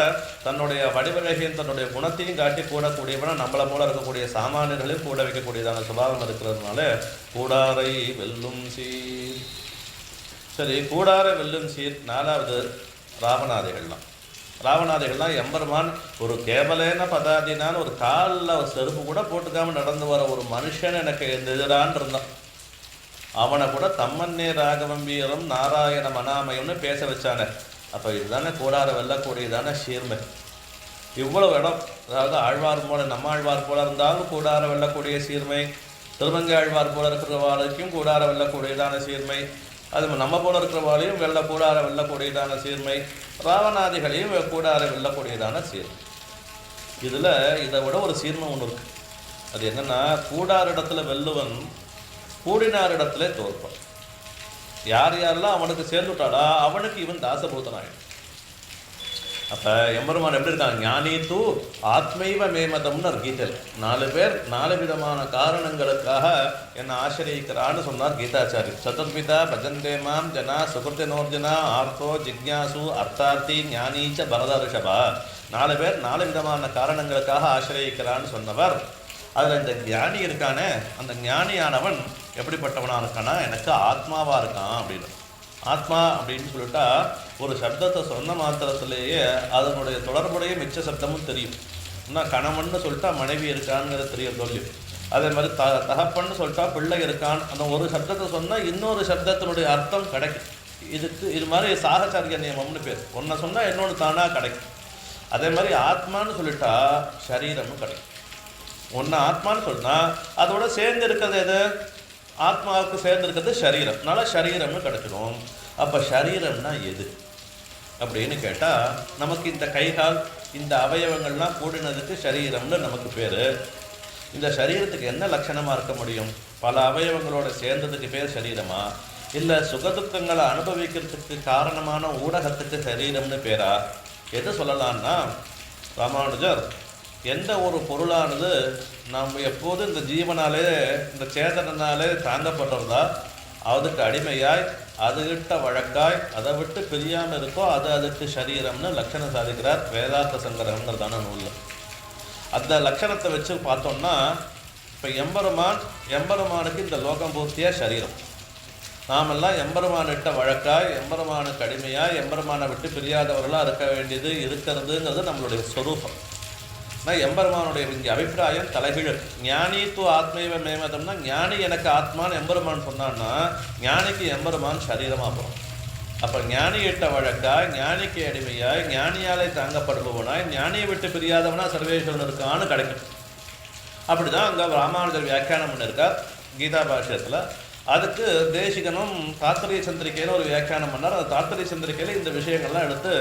தன்னுடைய வடிவழகையும் தன்னுடைய குணத்தையும் காட்டி கூடக்கூடியவன நம்மளை போல இருக்கக்கூடிய சாமானியர்களையும் கூட வைக்கக்கூடியதான சுபாவம் இருக்கிறதுனால கூடாரை வெல்லும் சீர். சரி, கூடார வெல்லும் சீர். நாலாவது ராவணாதிகள்லாம் எம்பெருமான் ஒரு கேவலேன பதாதினான்னு ஒரு காலில் ஒரு செருப்பு கூட போட்டுக்காமல் நடந்து வர ஒரு மனுஷன் எனக்கு எதிரான் இருந்தான். அவனை கூட தம்மன்னே ராகவம்பீரம் நாராயண மனாமயம்னு பேச வச்சானே. அப்போ இதுதானே கூடார வெல்லக்கூடியதான சீர்மை. இவ்வளவு இடம், அதாவது ஆழ்வார் போல நம்ம ஆழ்வார் போல இருந்தாலும் கூடார வெல்லக்கூடிய சீர்மை, திருமங்கை ஆழ்வார் போல இருக்கிறவாளுக்கும் கூடார வெல்லக்கூடியதான சீர்மை, அது நம்ம போல இருக்கிறவாளையும் கூடார வெல்லக்கூடியதான சீர்மை, ராவணாதிகளையும் கூடார வெல்லக்கூடியதான சீர்மை. இதில் இதை விட ஒரு சீர்மை ஒன்று இருக்குது. அது என்னென்னா, கூடார இடத்துல வெல்லுவன் கூடினார் இடத்துல தோற்பான். யார் யாரெல்லாம் அவனுக்கு சேர்ந்துட்டாளா அவனுக்கு இவன் தாசபூதனாயிடும். அப்போ எம்பெருமான் எப்படி இருக்காங்க? ஞானி தூ ஆத்மைவ மேமதம்னு கீதையில் 4 பேர் 4 விதமான காரணங்களுக்காக என்னை ஆசிரியிக்கிறான்னு சொன்னார் கீதாச்சாரி. சதுர்விதா பஜந்தே மாம் ஜனா சுகிருத்தினோர்ஜனா ஆர்த்தோ ஜிக்ஞாசு அர்த்தார்த்தி ஞானீச்ச பரத ரிஷபா. 4 பேர் 4 விதமான காரணங்களுக்காக ஆசிரியிக்கிறான்னு சொன்னவர். அதில் இந்த ஞானி இருக்கானே, அந்த ஞானியானவன் எப்படிப்பட்டவனாக இருக்கானா, எனக்கு ஆத்மாவாக இருக்கான் அப்படின்னு. ஆத்மா அப்படின்னு சொல்லிட்டா ஒரு சப்தத்தை சொன்ன மாத்திரத்திலேயே அதனுடைய தொடர்புடைய மிச்ச சப்தமும் தெரியும். இன்னும் கணவன்னு சொல்லிட்டா மனைவி இருக்கான்ங்கிறது தெரியும் சொல்லியும். அதே மாதிரி தகப்பன்னு சொல்லிட்டா பிள்ளை இருக்கான். அந்த ஒரு சப்தத்தை சொன்னால் இன்னொரு சப்தத்தினுடைய அர்த்தம் கிடைக்கும். இது மாதிரி சாகச்சாரிய நியமம்னு பேர். ஒன்றை சொன்னால் இன்னொன்று தானாக கிடைக்கும். அதே மாதிரி ஆத்மான்னு சொல்லிட்டா சரீரமும் கிடைக்கும். ஒன்று ஆத்மான்னு சொன்னால் அதோட சேர்ந்து இருக்கிறது எது? ஆத்மாவுக்கு சேர்ந்துருக்கிறது சரீரம், அதனால சரீரம்னு கிடச்சிடும். அப்போ சரீரம்னா எது அப்படின்னு கேட்டால், நமக்கு இந்த கைகால் இந்த அவயவங்கள்லாம் கூடினதுக்கு சரீரம்னு நமக்கு பேர். இந்த சரீரத்துக்கு என்ன லட்சணமாக இருக்க முடியும்? பல அவயவங்களோட சேர்ந்ததுக்கு பேர் சரீரமா, இல்லை சுகதுக்கங்களை அனுபவிக்கிறதுக்கு காரணமான ஊடகத்துக்கு சரீரம்னு பேரா? எது சொல்லலான்னா, ராமானுஜர் எந்த ஒரு பொருளானது நாம் எப்போதும் இந்த ஜீவனாலே இந்த சேதனாலே தாங்கப்படுறதா, அதுக்கு அடிமையாய் அதுகிட்ட வழக்காய் அதை விட்டு பிரியாமல் இருக்கோ அது அதுக்கு சரீரம்னு லட்சணம் சாதிக்கிறார் வேதாந்த சங்கரங்கிறதான நூலில். அந்த லட்சணத்தை வச்சு பார்த்தோம்னா, இப்போ எம்பெருமானுக்கு இந்த லோகம் பூர்த்தியாக சரீரம், நாமெல்லாம் எம்பெருமானிட்ட வழக்காய் எம்பெருமானுக்கு அடிமையாய் எம்பெருமானை விட்டு பிரியாதவர்களாக இருக்க வேண்டியது இருக்கிறதுங்கிறது நம்மளுடைய ஸ்வரூபம். ஆனால் எம்பெருமானுடைய இங்கே அபிப்பிராயம் தலைகீழ். ஞானித்து ஆத்மீவ மேமதம்னா, ஞானி எனக்கு ஆத்மான்னு எம்பெருமான் சொன்னான்னா ஞானிக்கு எம்பெருமான் சரீரமாக போகும். அப்போ ஞானியிட்ட வழக்காய் ஞானிக்கு அடிமையாய் ஞானியாலே தாங்கப்படுபவனாய் ஞானியை விட்டு பிரியாதவனா சர்வேஸ்வரன் இருக்கான்னு கிடைக்கும். அப்படி தான் அங்கே ராமானுஜர் வியாக்கியானம் பண்ணியிருக்கார் கீதா பாஷ்யத்தில். அதுக்கு தேசிகனும் தாத்பரிய சந்திரிக்கைன்னு ஒரு வியாக்கியானம் பண்ணார். அந்த தாத்பரிய சந்திரிக்கையில் இந்த விஷயங்கள்லாம் எடுத்து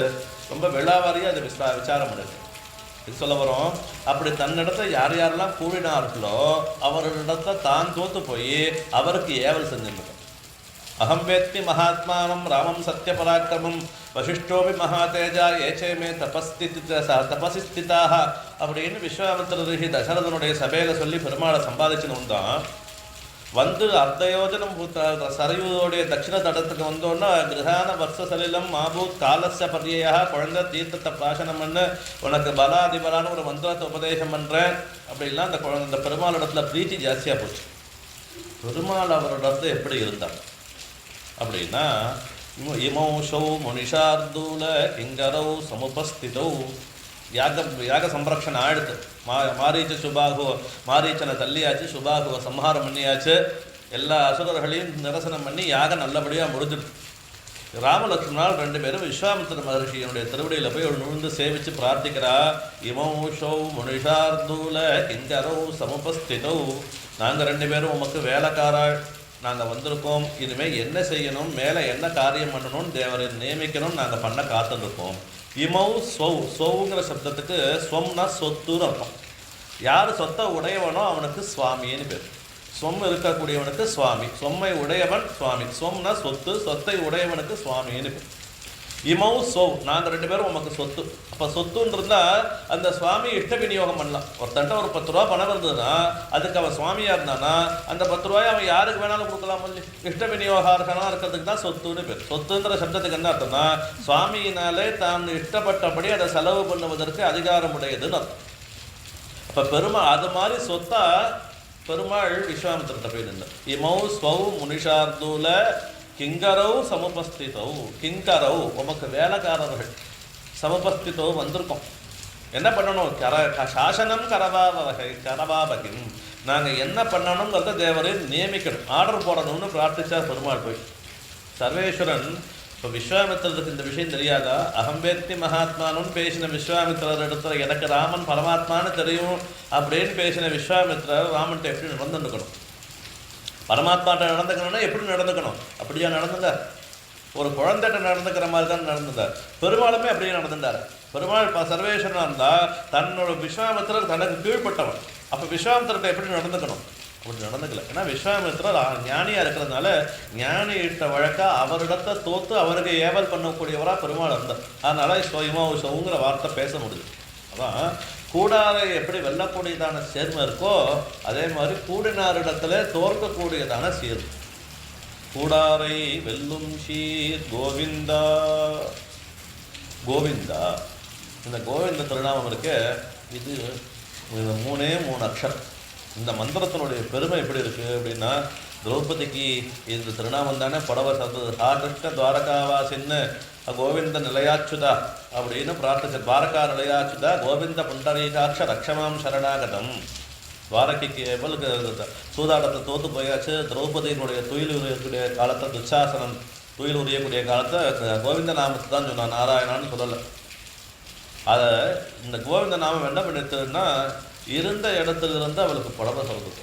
ரொம்ப விழாவாரியாக அதை விசாரம் பண்ணிருக்கு. இது சொல்ல வரும், அப்படி தன்னிடத்தை யார் யாரெல்லாம் கூடினார்களோ அவர்களிடத்தை தான் தோத்து போய் அவருக்கு ஏவல் செஞ்சுருக்கோம். அகம் வேத்தி மகாத்மானம் ராமம் சத்திய பராக்கிரமம் வசிஷ்டோபி மகாதேஜா ஏச்சேமே தபசிஸ்திதாக அப்படின்னு விஸ்வாமித்திர ரிஷி தசரதனுடைய சபையில் சொல்லி பெருமாளை சம்பாதிச்சுன்னு வந்தான். வந்து அர்த்தயோஜனம் சரையுடைய தட்சிண தடத்துக்கு வந்தோன்னா, கிரகான வருஷ சலிலம் மாபூத் காலச பர்யா குழந்தை தீர்த்தத்தை பிராசனம் பண்ணு, உனக்கு பலாதிபலான்னு ஒரு மந்திரத்தை உபதேசம் பண்ணுறேன் அப்படின்லாம் அந்த குழந்தை இந்த பெருமாள் இடத்துல பிரீத்தி ஜாஸ்தியாக போச்சு. பெருமாள் அவரிடத்துல எப்படி இருந்தார் அப்படின்னா, இமௌஷௌ முனிஷார்தூல கிங்கரௌ சமுபஸ்திதௌ யாக சம்ரக்ஷணம் ஆயிடுத்து. மாரீச்ச சுபாகுவ மாரீச்சனை தள்ளியாச்சு, சுபாகுவ சம்ஹாரம் பண்ணியாச்சு, எல்லா அசுரர்களையும் நிரசனம் பண்ணி யாகம் நல்லபடியாக முடிஞ்சிடுது. ராமலட்சுமணால் ரெண்டு பேரும் விஸ்வாமித்திர மகர்ஷியனுடைய திருவடியில் போய் ஒரு நுழைந்து சேவித்து பிரார்த்திக்கிறா. இமௌஷௌ முனிஷார்தூல கிங்கரௌ சமுபஸ்திதௌ, நாங்கள் ரெண்டு பேரும் உமக்கு வேலைக்காராள், நாங்கள் வந்திருக்கோம், இனிமேல் என்ன செய்யணும், மேலே என்ன காரியம் பண்ணணும்னு தேவரை நியமிக்கணும்னு நாங்கள் பண்ண காத்துருக்கோம். இமௌ ஸ்வௌ, ஸ்வௌங்கிற சப்தத்துக்கு ஸ்வம்னா சொத்துன்னு அர்த்தம். யார் சொத்தை உடையவனோ அவனுக்கு சுவாமின்னு பேர். ஸ்வம் இருக்கக்கூடியவனுக்கு சுவாமி, ஸ்வம்மை உடையவன் சுவாமி. ஸ்வம்னா சொத்து, சொத்தை உடையவனுக்கு சுவாமின்னு பேர். இமௌ ஸ்வௌ, நாங்கள் ரெண்டு பேரும் உமக்கு சொத்து. அப்போ சொத்துன்னு இருந்தால் அந்த சுவாமி இஷ்ட விநியோகம் பண்ணலாம். ஒருத்தன்ட்ட ஒரு 10 ரூபா பணம் இருந்ததுன்னா அதுக்கு அவன் சுவாமியாக இருந்தானா அந்த 10 ரூபாய் அவன் யாருக்கு வேணாலும் கொடுக்கலாம். இஷ்ட விநியோகார்கனாக இருக்கிறதுக்கு தான் சொத்துன்னு பேர். சொத்துங்கிற சப்தத்துக்கு என்ன அர்த்தம்னா, சுவாமியினாலே தான் இஷ்டப்பட்டபடி அதை செலவு பண்ணுவதற்கு அதிகாரம் உடையதுன்னு அர்த்தம். அப்போ அது மாதிரி சொத்தா பெருமாள் விஸ்வாமித்திரத்தை போய் நின்றார். இமௌ ஸ்வௌ முனிஷார்தூல கிங்கரௌ சமுபஸ்திதௌ, கிங்கரௌ உமக்கு வேலைக்காரர்கள், சமுபஸ்திதௌ வந்திருக்கோம், என்ன பண்ணணும், சாசனம் கரபாபகிம், நாங்கள் என்ன பண்ணணுங்கிறத தேவரை நியமிக்கணும், ஆர்டர் போடணும்னு பிரார்த்திச்சா பெருமாள் போய். சர்வேஸ்வரன் இப்போ விஸ்வாமித்திரருக்கு இந்த விஷயம் தெரியாதா? அகம்பேத்தி மகாத்மானும் பேசின விஸ்வாமித்திரர் இடத்துல எனக்கு ராமன் பரமாத்மானு தெரியும் அப்படின்னு பேசின விஸ்வாமித்திரர் ராமன்ட்ட எப்படி நடந்துக்கணும், பரமாத்மாட்ட நடந்துக்கணும்னா எப்படி நடந்துக்கணும், அப்படியா நடந்துட்டார். ஒரு குழந்தைகிட்ட நடந்துக்கிற மாதிரி தான் நடந்துட்டார். பெருமாளுமே அப்படியே நடந்துட்டார். பெருமாள் சர்வேஸ்வரனாக இருந்தால் தன்னோட விஸ்வாமித்திரர் தனக்கு கீழ்பட்டவன். அப்போ விஸ்வாமித்திரத்தை எப்படி நடந்துக்கணும், அப்படி நடந்துக்கல. ஏன்னா விஸ்வாமித்திரர் ஞானியாக இருக்கிறதுனால ஞானியிட்ட வழக்கா அவரிடத்தை தோற்று அவருக்கு ஏவல் பண்ணக்கூடியவராக பெருமாள் இருந்தார். அதனால் இமௌஷௌங்கிற வார்த்தை பேச முடியுது. அதான் கூடாரை எப்படி வெல்லக்கூடியதான சேர்மை இருக்கோ அதே மாதிரி கூடினாரிடத்துல தோற்கக்கூடியதான சேர்மை. கூடாரை வெல்லும் ஷீர் கோவிந்தா. கோவிந்தா இந்த கோவிந்த திருநாமம் இருக்கு, இது 3 அக்ஷரம். இந்த மந்திரத்தினுடைய பெருமை எப்படி இருக்குது அப்படின்னா, திரௌபதிக்கு இந்த திருநாமம் தானே புடவை சந்தது. கிருஷ்ண துவாரகாவாசின்னு கோவிந்த நிலையாச்சுதா அப்படின்னு பிரார்த்திச்ச. துவாரகா நிலையாச்சுதா கோவிந்த புண்டரீகாட்ச ரக்ஷமாம் சரணாகதம். துவாரகைக்கு எவ்வளவு சூதாட்டத்தை தோற்று போயாச்சு. திரௌபதியினுடைய துயில் உரியக்கூடிய காலத்தை, துச்சாசனம் துயில் உரியக்கூடிய காலத்தை கோவிந்த நாமத்தை தான் சொன்னான், நாராயணான்னு சொல்லலை. அதை இந்த கோவிந்த நாமம் என்ன பண்ணிட்டுன்னா, இருந்த இடத்துல இருந்து அவளுக்கு புடவை சொல்லுது.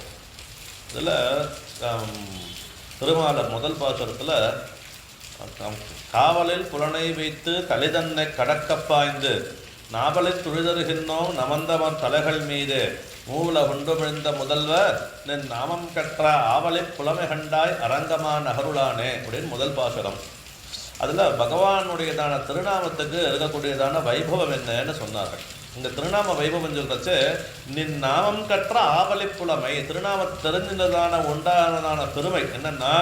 இதில் திருமால முதல் பாசுரத்தில் காவலில் புலனை வைத்து கலிதன்னை கடக்க பாய்ந்து நாவலில் துழிதருகின்றோம் நமந்தவர் தலைகள் மீது மூல உண்டுமிழ்ந்த முதல்வர் நின் நாமம் கற்ற ஆவலில் புலமை கண்டாய் அரங்கமா நகருளானே அப்படின்னு முதல் பாசுரம். அதில் பகவானுடையதான திருநாமத்துக்கு இருக்கக்கூடியதான வைபவம் என்னன்னு சொன்னார்கள். இந்த திருநாம வைபவம் சொல்றச்சு நின் நாமம் கற்ற ஆவலி புலமை, திருநாம தெரிஞ்சதான உண்டானதான பெருமை என்னன்னா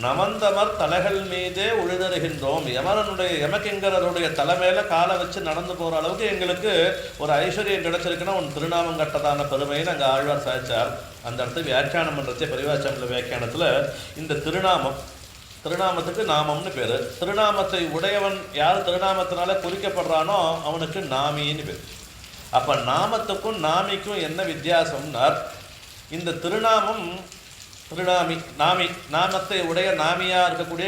நமந்தமர் தலைகள் மீதே உழிதருகின்றோம். யமகிங்கரருடைய தலைமையில காலை வச்சு நடந்து போற அளவுக்கு எங்களுக்கு ஒரு ஐஸ்வர்யம் கிடைச்சிருக்குன்னா உன் திருநாமம் கட்டதான பெருமைன்னு அங்கே ஆழ்வார் சாய்ச்சார். அந்த இடத்துல வியாக்கியானம் பண்றச்சே பெரியவாச்சாரிய வியாக்கியானத்துல இந்த திருநாமத்துக்கு நாமம்னு பேரு. திருநாமத்தை உடையவன் யார் திருநாமத்தினால குறிக்கப்படுறானோ அவனுக்கு நாமின்னு பேர். அப்ப நாமத்துக்கும் நாமிக்கும் என்ன வித்தியாசம்னார், இந்த திருநாமம் நாமத்தை உடைய நாமியா இருக்கக்கூடிய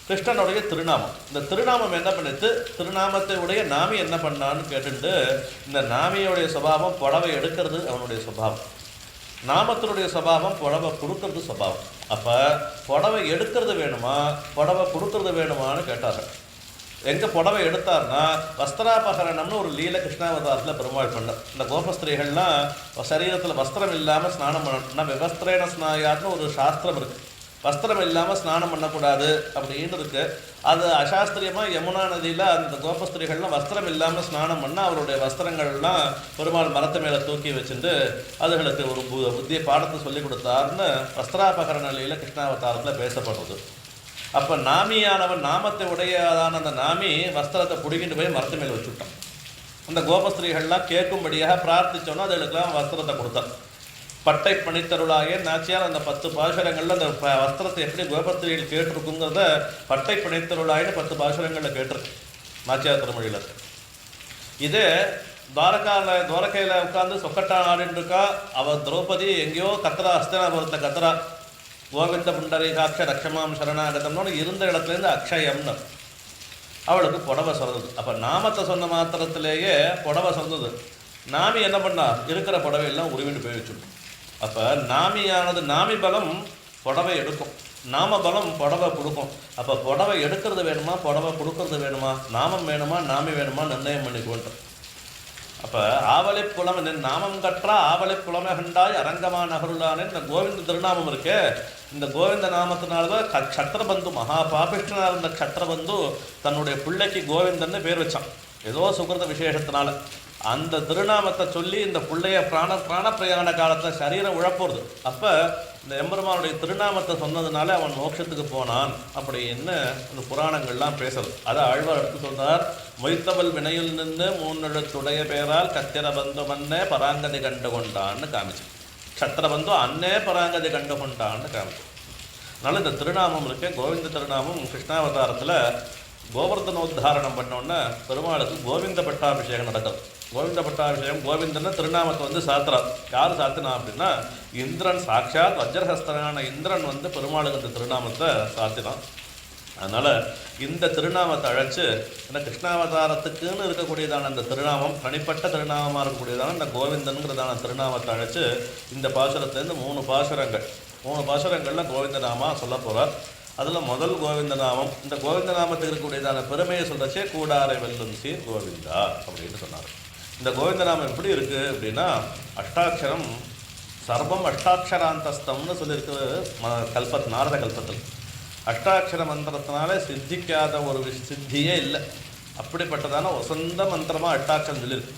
கிருஷ்ணனுடைய திருநாமம். இந்த திருநாமம் என்ன பண்ணிட்டு திருநாமத்தை உடைய நாமி என்ன பண்ணான்னு கேட்டுட்டு இந்த நாமியோடைய சுபாவம் புடவை எடுக்கிறது அவனுடைய சுபாவம், நாமத்தினுடைய சுபாவம் புடவை கொடுக்கறது சுபாவம். அப்போ புடவை எடுக்கிறது வேணுமா புடவை கொடுக்கறது வேணுமான்னு கேட்டார்கள். எங்கே புடவை எடுத்தார்னா வஸ்திராபகரணம்னு ஒரு லீல கிருஷ்ணாவதாரத்தில் பெருமாள் பண்ணார். இந்த கோபஸ்திரீகள்லாம் சரீரத்தில் வஸ்திரம் இல்லாமல் ஸ்நானம் பண்ணணும். விவஸ்திரேன ஸ்நாயாத்னு ஒரு சாஸ்திரம் இருக்குது. வஸ்திரம் இல்லாமல் ஸ்நானம் பண்ணக்கூடாது அப்படின்னு இருக்கு. அது அசாஸ்திரியமாக யமுனா நதியில் அந்த கோபஸ்திரிகள்லாம் வஸ்திரம் இல்லாமல் ஸ்நானம் பண்ணால் அவருடைய வஸ்திரங்கள்லாம் பெருமாள் மரத்து மேலே தூக்கி வச்சுட்டு அதுகளுக்கு ஒரு புத்திய பாடத்தை சொல்லி கொடுத்தாருன்னு வஸ்திராபகரண நிலையில் கிருஷ்ணாவதாரத்தில் பேசப்படுறது. அப்போ நாமியானவன் நாமத்தை உடையதான அந்த நாமி வஸ்திரத்தை பிடிக்கிட்டு போய் மரத்து மேலே வச்சுட்டான். அந்த கோபஸ்திரிகள்லாம் கேட்கும்படியாக பிரார்த்திச்சோன்னா அதுகளுக்கெல்லாம் வஸ்திரத்தை கொடுத்தான். பட்டை பணித்தருளாக நாச்சியார் அந்த 10 பாசுரங்களில் அந்த வஸ்திரத்தை எப்படி கோபஸ்திரிகள் கேட்டிருக்குங்கிறத பட்டை பணித்தருளாயின்னு 10 பாசுரங்களில் கேட்டிருக்கு நாச்சியார் திருமொழியில். இதே துவாரகையில் உட்காந்து சொக்கட்டா ஆடின்னு இருக்கா. அவள் திரௌபதி எங்கேயோ கத்துறா, ஹஸ்தினாபுரத்தை கத்துறா. கோவிந்த புண்டரீகாட்ச ரக்ஷமாம் சரணாகதம்னு இருந்த இடத்துலேருந்து அக்ஷயம்னு அவளுக்கு புடவை சொன்னது. அப்போ நாமத்தை சொன்ன மாத்திரத்திலேயே புடவை சொன்னது. நாமி என்ன பண்ணா இருக்கிற புடவையெல்லாம் உருவின்னு போய் வச்சுடும். அப்போ நாமியானது நாமி பலம் புடவை எடுக்கும், நாம பலம் புடவை கொடுக்கும். அப்போ புடவை எடுக்கிறது வேணுமா புடவை கொடுக்கறது வேணுமா, நாமம் வேணுமா நாமி வேணுமா நிர்ணயம் பண்ணிக்கொண்டோம். அப்போ ஆவலை புலமை நின் நாமம் கற்றா ஆவலை புலமை கண்டாய் அரங்கமா நகருளானே இந்த கோவிந்த திருநாமம் இருக்கே. இந்த கோவிந்த நாமத்தினால்தான் க்ஷத்ரபந்து மகா பாபிஷ்டனாக இருந்த க்ஷத்ரபந்து தன்னுடைய பிள்ளைக்கு கோவிந்தன்னு பேர் வச்சான். ஏதோ சுகிருத விசேஷத்தினால அந்த திருநாமத்தை சொல்லி இந்த பிள்ளைய பிராண பிரயாண காலத்தில் சரீரம் உழப்போறது. அப்போ இந்த எம்பெருமானுடைய திருநாமத்தை சொன்னதுனால அவன் மோட்சத்துக்கு போனான் அப்படின்னு அந்த புராணங்கள்லாம் பேசுறது. அதை ஆழ்வார் எடுத்து சொல்றார். மொய்த்தவள் வினையில் நின்று 3 எழுத்துடைய பேரால் கத்திரபந்து மன்னே பராங்கதி கண்டு கொண்டான்னு காமிச்சு. சத்திரபந்து அன்னே பராங்கதி கண்டு கொண்டான்னு காமிச்சு. அதனால இந்த திருநாமம் இருக்கு கோவிந்த திருநாமம். கிருஷ்ணாவதாரத்தில் கோவர்தனோத்தாரணம் பண்ணோன்னா பெருமாளுக்கு கோவிந்த பட்டாபிஷேகம் நடக்குது. கோவிந்த பட்டாபிஷேகம் கோவிந்தன்னு திருநாமத்தை சாத்திரார். யார் சாத்தினா அப்படின்னா இந்திரன், சாட்சாத் வஜ்ரஹஸ்தனான இந்திரன் பெருமாளுக்கு இந்த திருநாமத்தை சாத்தினான். அதனால் இந்த திருநாமத்தை அழைச்சி இந்த கிருஷ்ணாவதாரத்துக்குன்னு இருக்கக்கூடியதான அந்த திருநாமம் தனிப்பட்ட திருநாமமாக இருக்கக்கூடியதான இந்த கோவிந்தனுங்கிறதான திருநாமத்தை அழைச்சி இந்த பாசுரத்துலேருந்து 3 பாசுரங்களில் கோவிந்த நாமா சொல்ல போகிறார். அதில் முதல் கோவிந்த நாமம். இந்த கோவிந்த நாமத்துக்கு இருக்கக்கூடியதான பெருமையை சொல்கிறச்சே கூடாரை வெல்லும் சீர் கோவிந்தா அப்படின்னு சொன்னார். இந்த கோவிந்த நாமம் எப்படி இருக்குது அப்படின்னா அஷ்டாட்சரம் சர்வம் அஷ்டாட்சராந்தஸ்தம்னு சொல்லியிருக்கு நாரத கல்பத்தில். அஷ்டாட்சர மந்திரத்தினால சித்திக்காத ஒரு சித்தியே இல்லை. அப்படிப்பட்டதான வசந்த மந்திரமாக அஷ்டாட்சரம் சொல்லியிருக்கு.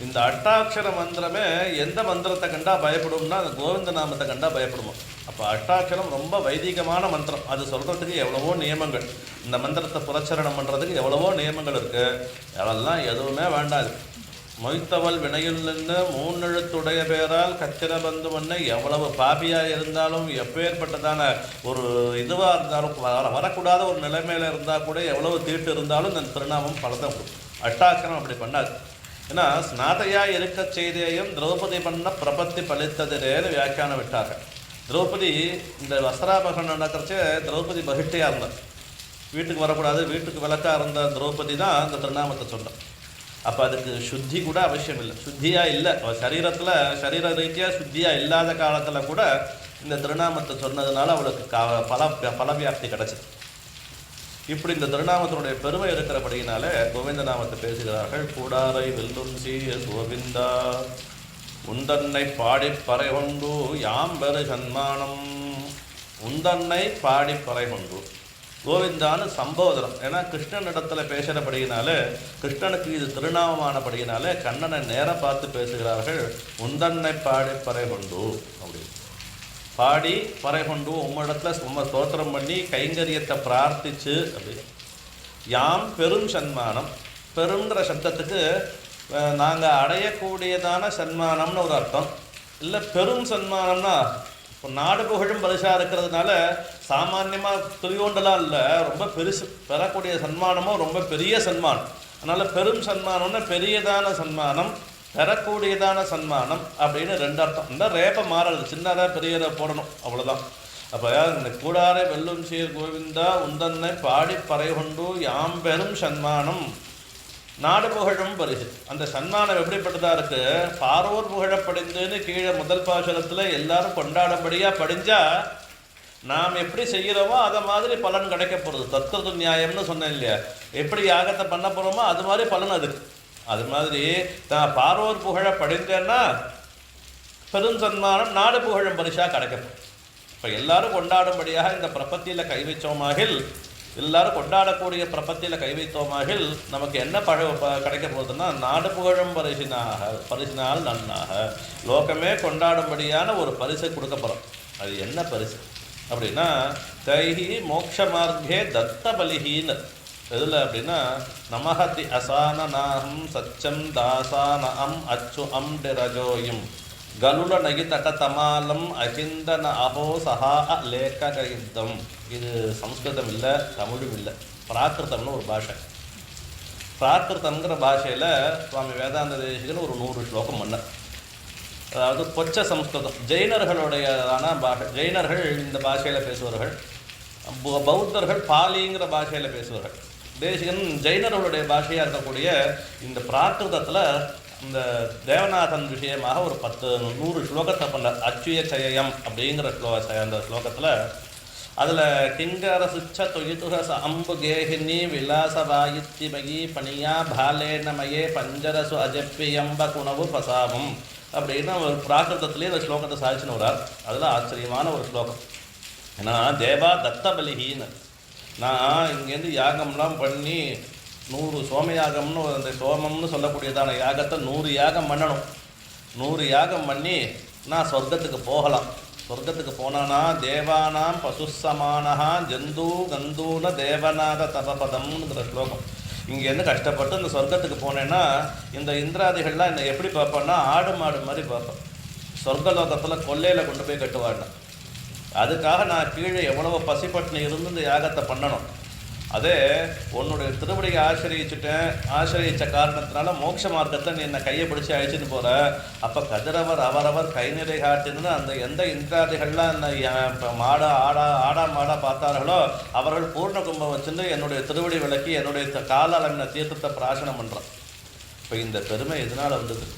இந்த அஷ்டாட்சர மந்திரமே எந்த மந்திரத்தை கண்டா பயப்படும்னா அந்த கோவிந்த நாமத்தை கண்டா பயப்படுமோ. அப்போ அஷ்டாட்சரம் ரொம்ப வைதிகமான மந்திரம். அது சொல்கிறதுக்கு எவ்வளவோ நியமங்கள், இந்த மந்திரத்தை புரச்சரணம் பண்ணுறதுக்கு எவ்வளவோ நியமங்கள் இருக்குது. அதெல்லாம் எதுவுமே வேண்டாது. மொய்த்தவள் வினையில் நின்று 3 எழுத்துடைய பேரால் கத்திரபந்து மண்ணை எவ்வளவு பாபியாக இருந்தாலும் எப்பேற்பட்டதான ஒரு இதுவாக இருந்தாலும் வரக்கூடாத ஒரு நிலைமையில் இருந்தால் கூட எவ்வளவு தீட்டு இருந்தாலும் இந்த திருநாமம் பலதான் கொடுக்கும். அஷ்டாட்சரம் அப்படி பண்ணாது. ஏன்னா ஸ்நாதையா இருக்க செய்தியையும் திரௌபதி பண்ண பிரபத்தி பலித்ததிரேன்னு வியாக்கியானம் விட்டார்கள். திரௌபதி இந்த வஸ்திராபகரணம் நடக்கிறச்சே திரௌபதி பகிஷ்டையாக இருந்தார். வீட்டுக்கு வரக்கூடாது, வீட்டுக்கு விளக்காக இருந்த திரௌபதி தான் இந்த திருநாமத்தை சொன்னார். அப்போ அதுக்கு சுத்தி கூட அவசியம் இல்லை, சுத்தியாக இல்லை. சரீரத்தில் சரீர ரீதியாக சுத்தியாக இல்லாத காலத்தில் கூட இந்த திருநாமத்தை சொன்னதுனால அவளுக்கு பலவியாப்தி கிடச்சிது. இப்படி இந்த திருநாமத்தினுடைய பெருமை இருக்கிறபடியினால கோவிந்த நாமத்தை பேசுகிறார்கள். கூடாரை வெல்லும் சீர் கோவிந்தா உந்தன்னை பாடி பறை கொண்டு யாம்பெரு சன்மானம். உந்தன்னை பாடி பறை கொண்டு கோவிந்தான்னு சம்போதனம். ஏன்னா கிருஷ்ணன் இடத்துல பேசுகிறபடியினால, கிருஷ்ணனுக்கு இது திருநாமமானபடியினால கண்ணனை நேராக பார்த்து பேசுகிறார்கள். உந்தன்னை பாடி பறை கொண்டு அப்படி பாடி பறை கொண்டு உம்மிடத்துல சும்மா ஸ்தோத்திரம் பண்ணி கைங்கரியத்தை பிரார்த்திச்சு அப்படி. யாம் பெரும் சன்மானம். பெருங்கிற சப்தத்துக்கு நாங்கள் அடையக்கூடியதான சன்மானம்னு ஒரு அர்த்தம். இல்லை பெரும் சன்மானம்னா இப்போ நாடு புகழும் பரிசாக இருக்கிறதுனால சாமான்யமாக துளியோண்டெல்லாம் இல்லை, ரொம்ப பெருசு. பெறக்கூடிய சன்மானமும் ரொம்ப பெரிய சன்மானம். அதனால் பெரும் சன்மானம்னா பெரியதான சன்மானம், பெறக்கூடியதான சன்மானம் அப்படின்னு ரெண்டு அர்த்தம். இந்த ரேப்பை மாறது, சின்னதாக பெரியதை போடணும், அவ்வளோதான். அப்போ இந்த கூடாரை வெல்லும் சீர் கோவிந்தா உந்தன்னை பாடி பறை கொண்டு யாம் பெரும் சன்மானம் நாடு புகழும் பரிசு. அந்த சன்மானம் எப்படிப்பட்டதாக இருக்குது? பாரோர் புகழ படிந்துன்னு கீழே முதல் பாசுரத்தில் எல்லாரும் கொண்டாடபடியாக படிஞ்சா நாம் எப்படி செய்கிறோமோ அதை மாதிரி பலன் கிடைக்க போகிறது. தத்கிருத நியாயம்னு சொன்னேன் இல்லையா? எப்படி யாகத்தை பண்ண போகிறோமோ அது மாதிரி பலன் அதுக்கு. அது மாதிரி தான் பாரோர் புகழ படிந்தேன்னா பெரும் சன்மானம் நாடு புகழும் பரிசாக கிடைக்கப்போம். இப்போ எல்லாரும் கொண்டாடும்படியாக இந்த பிரபத்தியில் கை வச்சோமாகில், எல்லாரும் கொண்டாடக்கூடிய பிரபத்தியில் கை வைத்தோமாகில் நமக்கு என்ன கிடைக்க போகுதுன்னா நாடு புகழும் பரிசினால் நன்னாக லோகமே கொண்டாடும்படியான ஒரு பரிசை கொடுக்க போகிறோம். அது என்ன பரிசு அப்படின்னா தைஹி மோக்ஷ மார்க்கே தத்த பலிஹின்னு. எதில் அப்படின்னா நமஹதி அசானநாகம் சச்சம் தாசானம் அச்சு அம் டிரஜோயும் கலுல நகிதட தமாலம் அகிந்தன அஹோ சஹா லேக்கயுத்தம். இது சம்ஸ்கிருதம் இல்லை, தமிழும் இல்லை, பிராகிருதம்னு ஒரு பாஷை. பிராகிருதம்ங்கிற பாஷையில் சுவாமி வேதாந்த தேசிகன் ஒரு 100 ஸ்லோகம் பண்ண. அதாவது கொச்ச சம்ஸ்கிருதம், ஜெயினர்களுடையதான பாஷை. ஜெயினர்கள் இந்த பாஷையில் பேசுவார்கள், பௌத்தர்கள் பாலிங்கிற பாஷையில் பேசுவார்கள். தேசிகன் ஜெயினர்களுடைய பாஷையாக இருக்கக்கூடிய இந்த பிராகிருதத்தில் இந்த தேவநாதன் விஷயமாக ஒரு 100 ஸ்லோகத்தை பண்ண. அச்சுய சயம் அப்படிங்கிற அந்த ஸ்லோகத்தில் அதில் கிங்கர சுச்ச தொயிதுரச அம்பு கேகினி விலாசவாயுத்திமகி பனியா பாலேனமயே பஞ்சரசு அஜப்பியம்ப குணவு பசாவும் அப்படின்னு ஒரு பிராகிருதத்துலேயே அந்த ஸ்லோகத்தை சாதிச்சுன்னு வரார். அதில் ஆச்சரியமான ஒரு ஸ்லோகம். ஏன்னா தேவா தத்த பலிகின்னு, நான் இங்கேருந்து யாகம்லாம் பண்ணி 100 சோமயாகம்னு அந்த சோமம்னு சொல்லக்கூடியதான யாகத்தை 100 யாகம் பண்ணணும். 100 யாகம் பண்ணி நான் சொர்க்கத்துக்கு போகலாம். சொர்க்கத்துக்கு போனானா தேவானாம் பசுசமானஹா ஜந்து கந்தூன தேவநாத தபபதம்ங்கிற ஸ்லோகம். இங்கேருந்து கஷ்டப்பட்டு இந்த சொர்க்கத்துக்கு போனேன்னா இந்த இந்திராதிகள்லாம் என்னை எப்படி பார்ப்பேன்னா ஆடு மாடு மாதிரி பார்ப்பேன். சொர்க்கலோகத்தில் கொல்லையில் கொண்டு போய் கட்டுவாங்க. அதுக்காக நான் கீழே எவ்வளவு பசிப்பட்டினி இருந்து இந்த யாகத்தை பண்ணணும். அதே உன்னுடைய திருவடியை ஆசிரியிச்ச காரணத்தினால மோட்ச மார்க்கத்தை நீ என்னை கையை பிடிச்சி அழைச்சிட்டு போகிற. அப்போ கதிரவர் அவரவர் கை நிறை காட்டின்னு அந்த எந்த இந்திராதிகள்லாம் இந்த ஆடா மாடா பார்த்தார்களோ அவர்கள் பூர்ண கும்பம் வச்சுட்டு என்னுடைய திருவடி விளக்கி என்னுடைய கால அளவின தீர்த்தத்தை பிராசனம் பண்ணுறான். இப்போ இந்த பெருமை எதனால் வந்தது?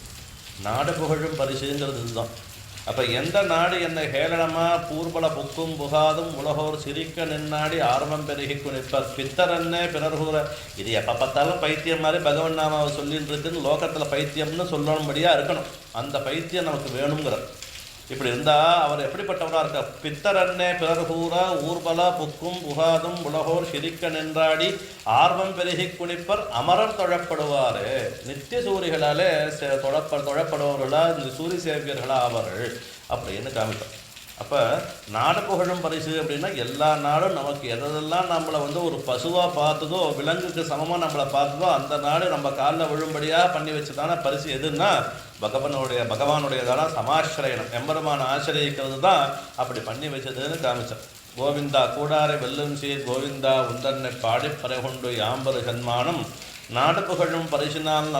நாடு புகழும் பரிசுங்கிறது இதுதான். அப்போ எந்த நாடு என்னை ஹேளனமாக பூர்பல புக்கும் புகாதும் உலகோர் சிரிக்க நின்னாடி ஆரம்பம் பெருகிக்கு நிற்பர் பித்தரன்னே பிறர்கூற. இது எப்போ பார்த்தாலும் பைத்தியம் மாதிரி பகவன் நாமாவை சொல்லிட்டு இருக்குன்னு லோகத்தில் பைத்தியம்னு சொல்லணும்படியாக இருக்கணும். அந்த பைத்தியம் நமக்கு வேணுங்கிறார். இப்படி இருந்தால் அவர் எப்படிப்பட்டவராக இருக்கார்? பித்தரன்னே பிறர்கூற ஊர்பல புக்கும் புகாதும் உலகோர் சிரிக்க நின்றாடி ஆர்வம் பெருகி குனிப்பர் அமரர் தொழப்படுவார். நித்திய சூரிகளாலே தொழப்படுபவர்களா இந்த சூரிய சேவியர்களா அவர்கள் அப்படின்னு காமிப்பார். அப்போ நாடு புகழும் பரிசு அப்படின்னா எல்லா நாடும் நமக்கு எதெல்லாம் நம்மளை ஒரு பசுவாக பார்த்ததோ விலங்குக்கு சமமாக நம்மளை பார்த்ததோ அந்த நாடு நம்ம காலில் விழும்படியாக பண்ணி வச்சதான பரிசு எதுன்னா பகவானுடையதான சமாசிரயணம், எம்பெருமான ஆசிரியிக்கிறது தான் அப்படி பண்ணி வச்சதுன்னு காமிச்சார். கோவிந்தா கூடாரை வெல்லும் சீர் கோவிந்தா உந்தன்னை பாடி பறைகொண்டு யாம்பரு சன்மானம் நாடு புகழும் பரிசுனால்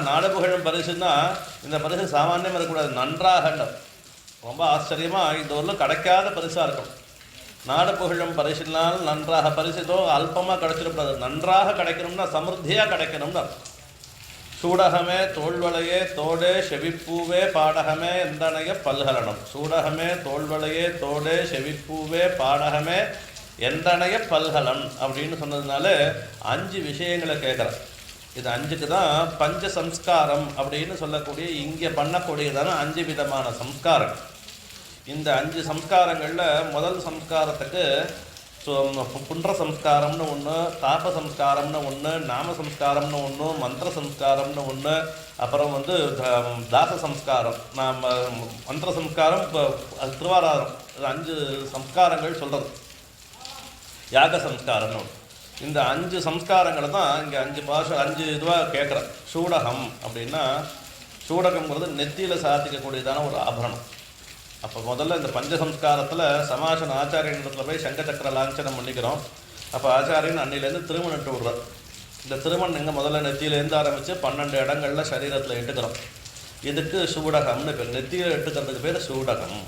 நாடு புகழும் பரிசுன்னா இந்த பரிசு சாமானியமாக இருக்கக்கூடாது, நன்றாக ரொம்ப ஆச்சரியமாக இந்த ஊரில் கிடைக்காத பரிசாக இருக்கணும். நாடு புகழும் பரிசுனால் நன்றாக, பரிசுதோ அல்பமாக கிடைச்சிடக்கூடாது, நன்றாக கிடைக்கணும்னா சமிருத்தியாக கிடைக்கணும்னு சூடகமே தோள்வளையே தோடே செவிப்பூவே பாடகமே எந்தனைய பல்கலனம். சூடகமே தோள்வளையே தோடே செவிப்பூவே பாடகமே எந்தனைய பல்கலன் அப்படின்னு சொன்னதுனால 5 விஷயங்களை கேட்குறேன். இது 5க்கு தான் பஞ்ச சம்ஸ்காரம் அப்படின்னு சொல்லக்கூடிய இங்கே பண்ணக்கூடியதான 5 விதமான சம்ஸ்காரம். இந்த 5 சம்ஸ்காரங்களில் முதல் சம்ஸ்காரத்துக்கு புண்ட சம்ஸ்காரம்னு ஒன்று, தாப சம்ஸ்காரம்னு ஒன்று, நாம சம்ஸ்காரம்னு ஒன்று, மந்திர சம்ஸ்காரம்னு ஒன்று, அப்புறம் தாச சம்ஸ்காரம், மந்திர சம்ஸ்காரம் அது திருவாராதம். 5 சம்ஸ்காரங்கள் சொல்கிறது. யாக சம்ஸ்காரம்னு ஒன்று. இந்த 5 சம்ஸ்காரங்களை தான் இங்கே 5 இதுவாக கேட்குறேன். சூடகம் அப்படின்னா சூடகம்ங்கிறது நெத்தியில் சாத்திக்கக்கூடியதான ஒரு ஆபரணம். அப்போ முதல்ல இந்த பஞ்சசம்ஸ்காரத்தில் சமாசன ஆச்சாரியனிடத்தில் போய் சங்க சக்கர லாஞ்சனம் பண்ணிக்கிறோம். அப்போ ஆச்சாரியன் அன்னிலேருந்து திருமணிட்டு விடுறார். இந்த திருமணம் இங்கே முதல்ல நெத்தியிலேருந்து ஆரம்பித்து 12 இடங்களில் சரீரத்தில் இட்டுக்கிறோம். இதுக்கு சூடகம்னு பேர். நெத்தியில் இட்டுக்கிறதுக்கு பேர் சூடகம்.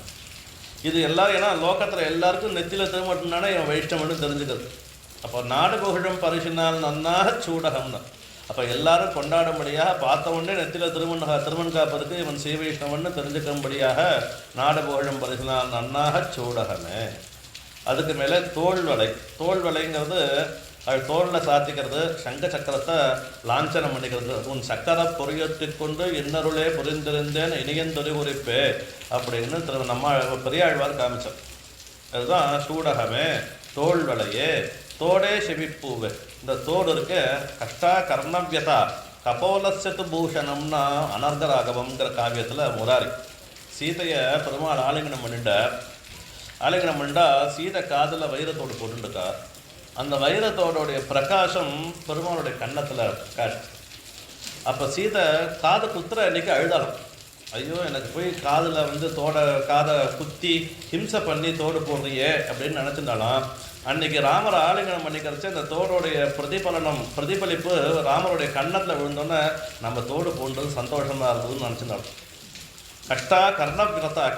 இது எல்லோரும் ஏன்னா லோகத்தில் எல்லாருக்கும் நெத்தியில் திருமணம்னாலே இவன் வைஷ்ணவன்னு தெரிஞ்சுக்கிறது. அப்போ நாடு புகழும் பரிசினால் நன்னாக சூடகம்னு. அப்போ எல்லாரும் கொண்டாடும்படியாக பார்த்த உடனே நெத்தியில் திருமண் காப்பதுக்கு இவன் ஸ்ரீவைஷ்ணவன்னு தெரிஞ்சுக்கும்படியாக நாடு புகழும் பரிசினால் நன்னாக சூடகமே. அதுக்கு மேலே தோள்வளை. தோள்வளைங்கிறது அது தோளில் சாத்திக்கிறது. சங்க சக்கரத்தை லாஞ்சனம் பண்ணிக்கிறது. உன் சக்கர பொரியத்திற்கொண்டு இன்னருளே புரிந்திருந்தேன் இனியந்தொரு குறிப்பே அப்படின்னு நம்ம பெரியாழ்வார் காமிச்சார். அதுதான் சூடகமே. தோள்வளையே தோடே செவிப்பூவு. இந்த தோடு இருக்க கஷ்டா கர்ணவியதா கபோலசத்து பூஷணம்னா அனர்கராகவம்ங்கிற காவியத்தில் முராரி சீதையை பெருமாள் ஆலிங்கனம் பண்ணிட்டா சீதை காதில் வைரத்தோடு போட்டுருக்கா. அந்த வைரத்தோடைய பிரகாசம் பெருமாளுடைய கன்னத்தில் காட்டு. அப்போ சீதை காதை குத்துற அன்னைக்கு அழுதாலும், ஐயோ எனக்கு போய் காதில் காதை குத்தி ஹிம்சை பண்ணி தோடு போடுறியே அப்படின்னு நினச்சிருந்தாலும் அன்றைக்கி ராமரை ஆலிங்கனம் பண்ணிக்கிறச்சு அந்த தோடுடைய பிரதிபலிப்பு ராமருடைய கன்னத்தில் விழுந்தோன்னே நம்ம தோடு போன்றது சந்தோஷமாக இருந்ததுன்னு நினச்சிருந்தாலும். கஷ்டா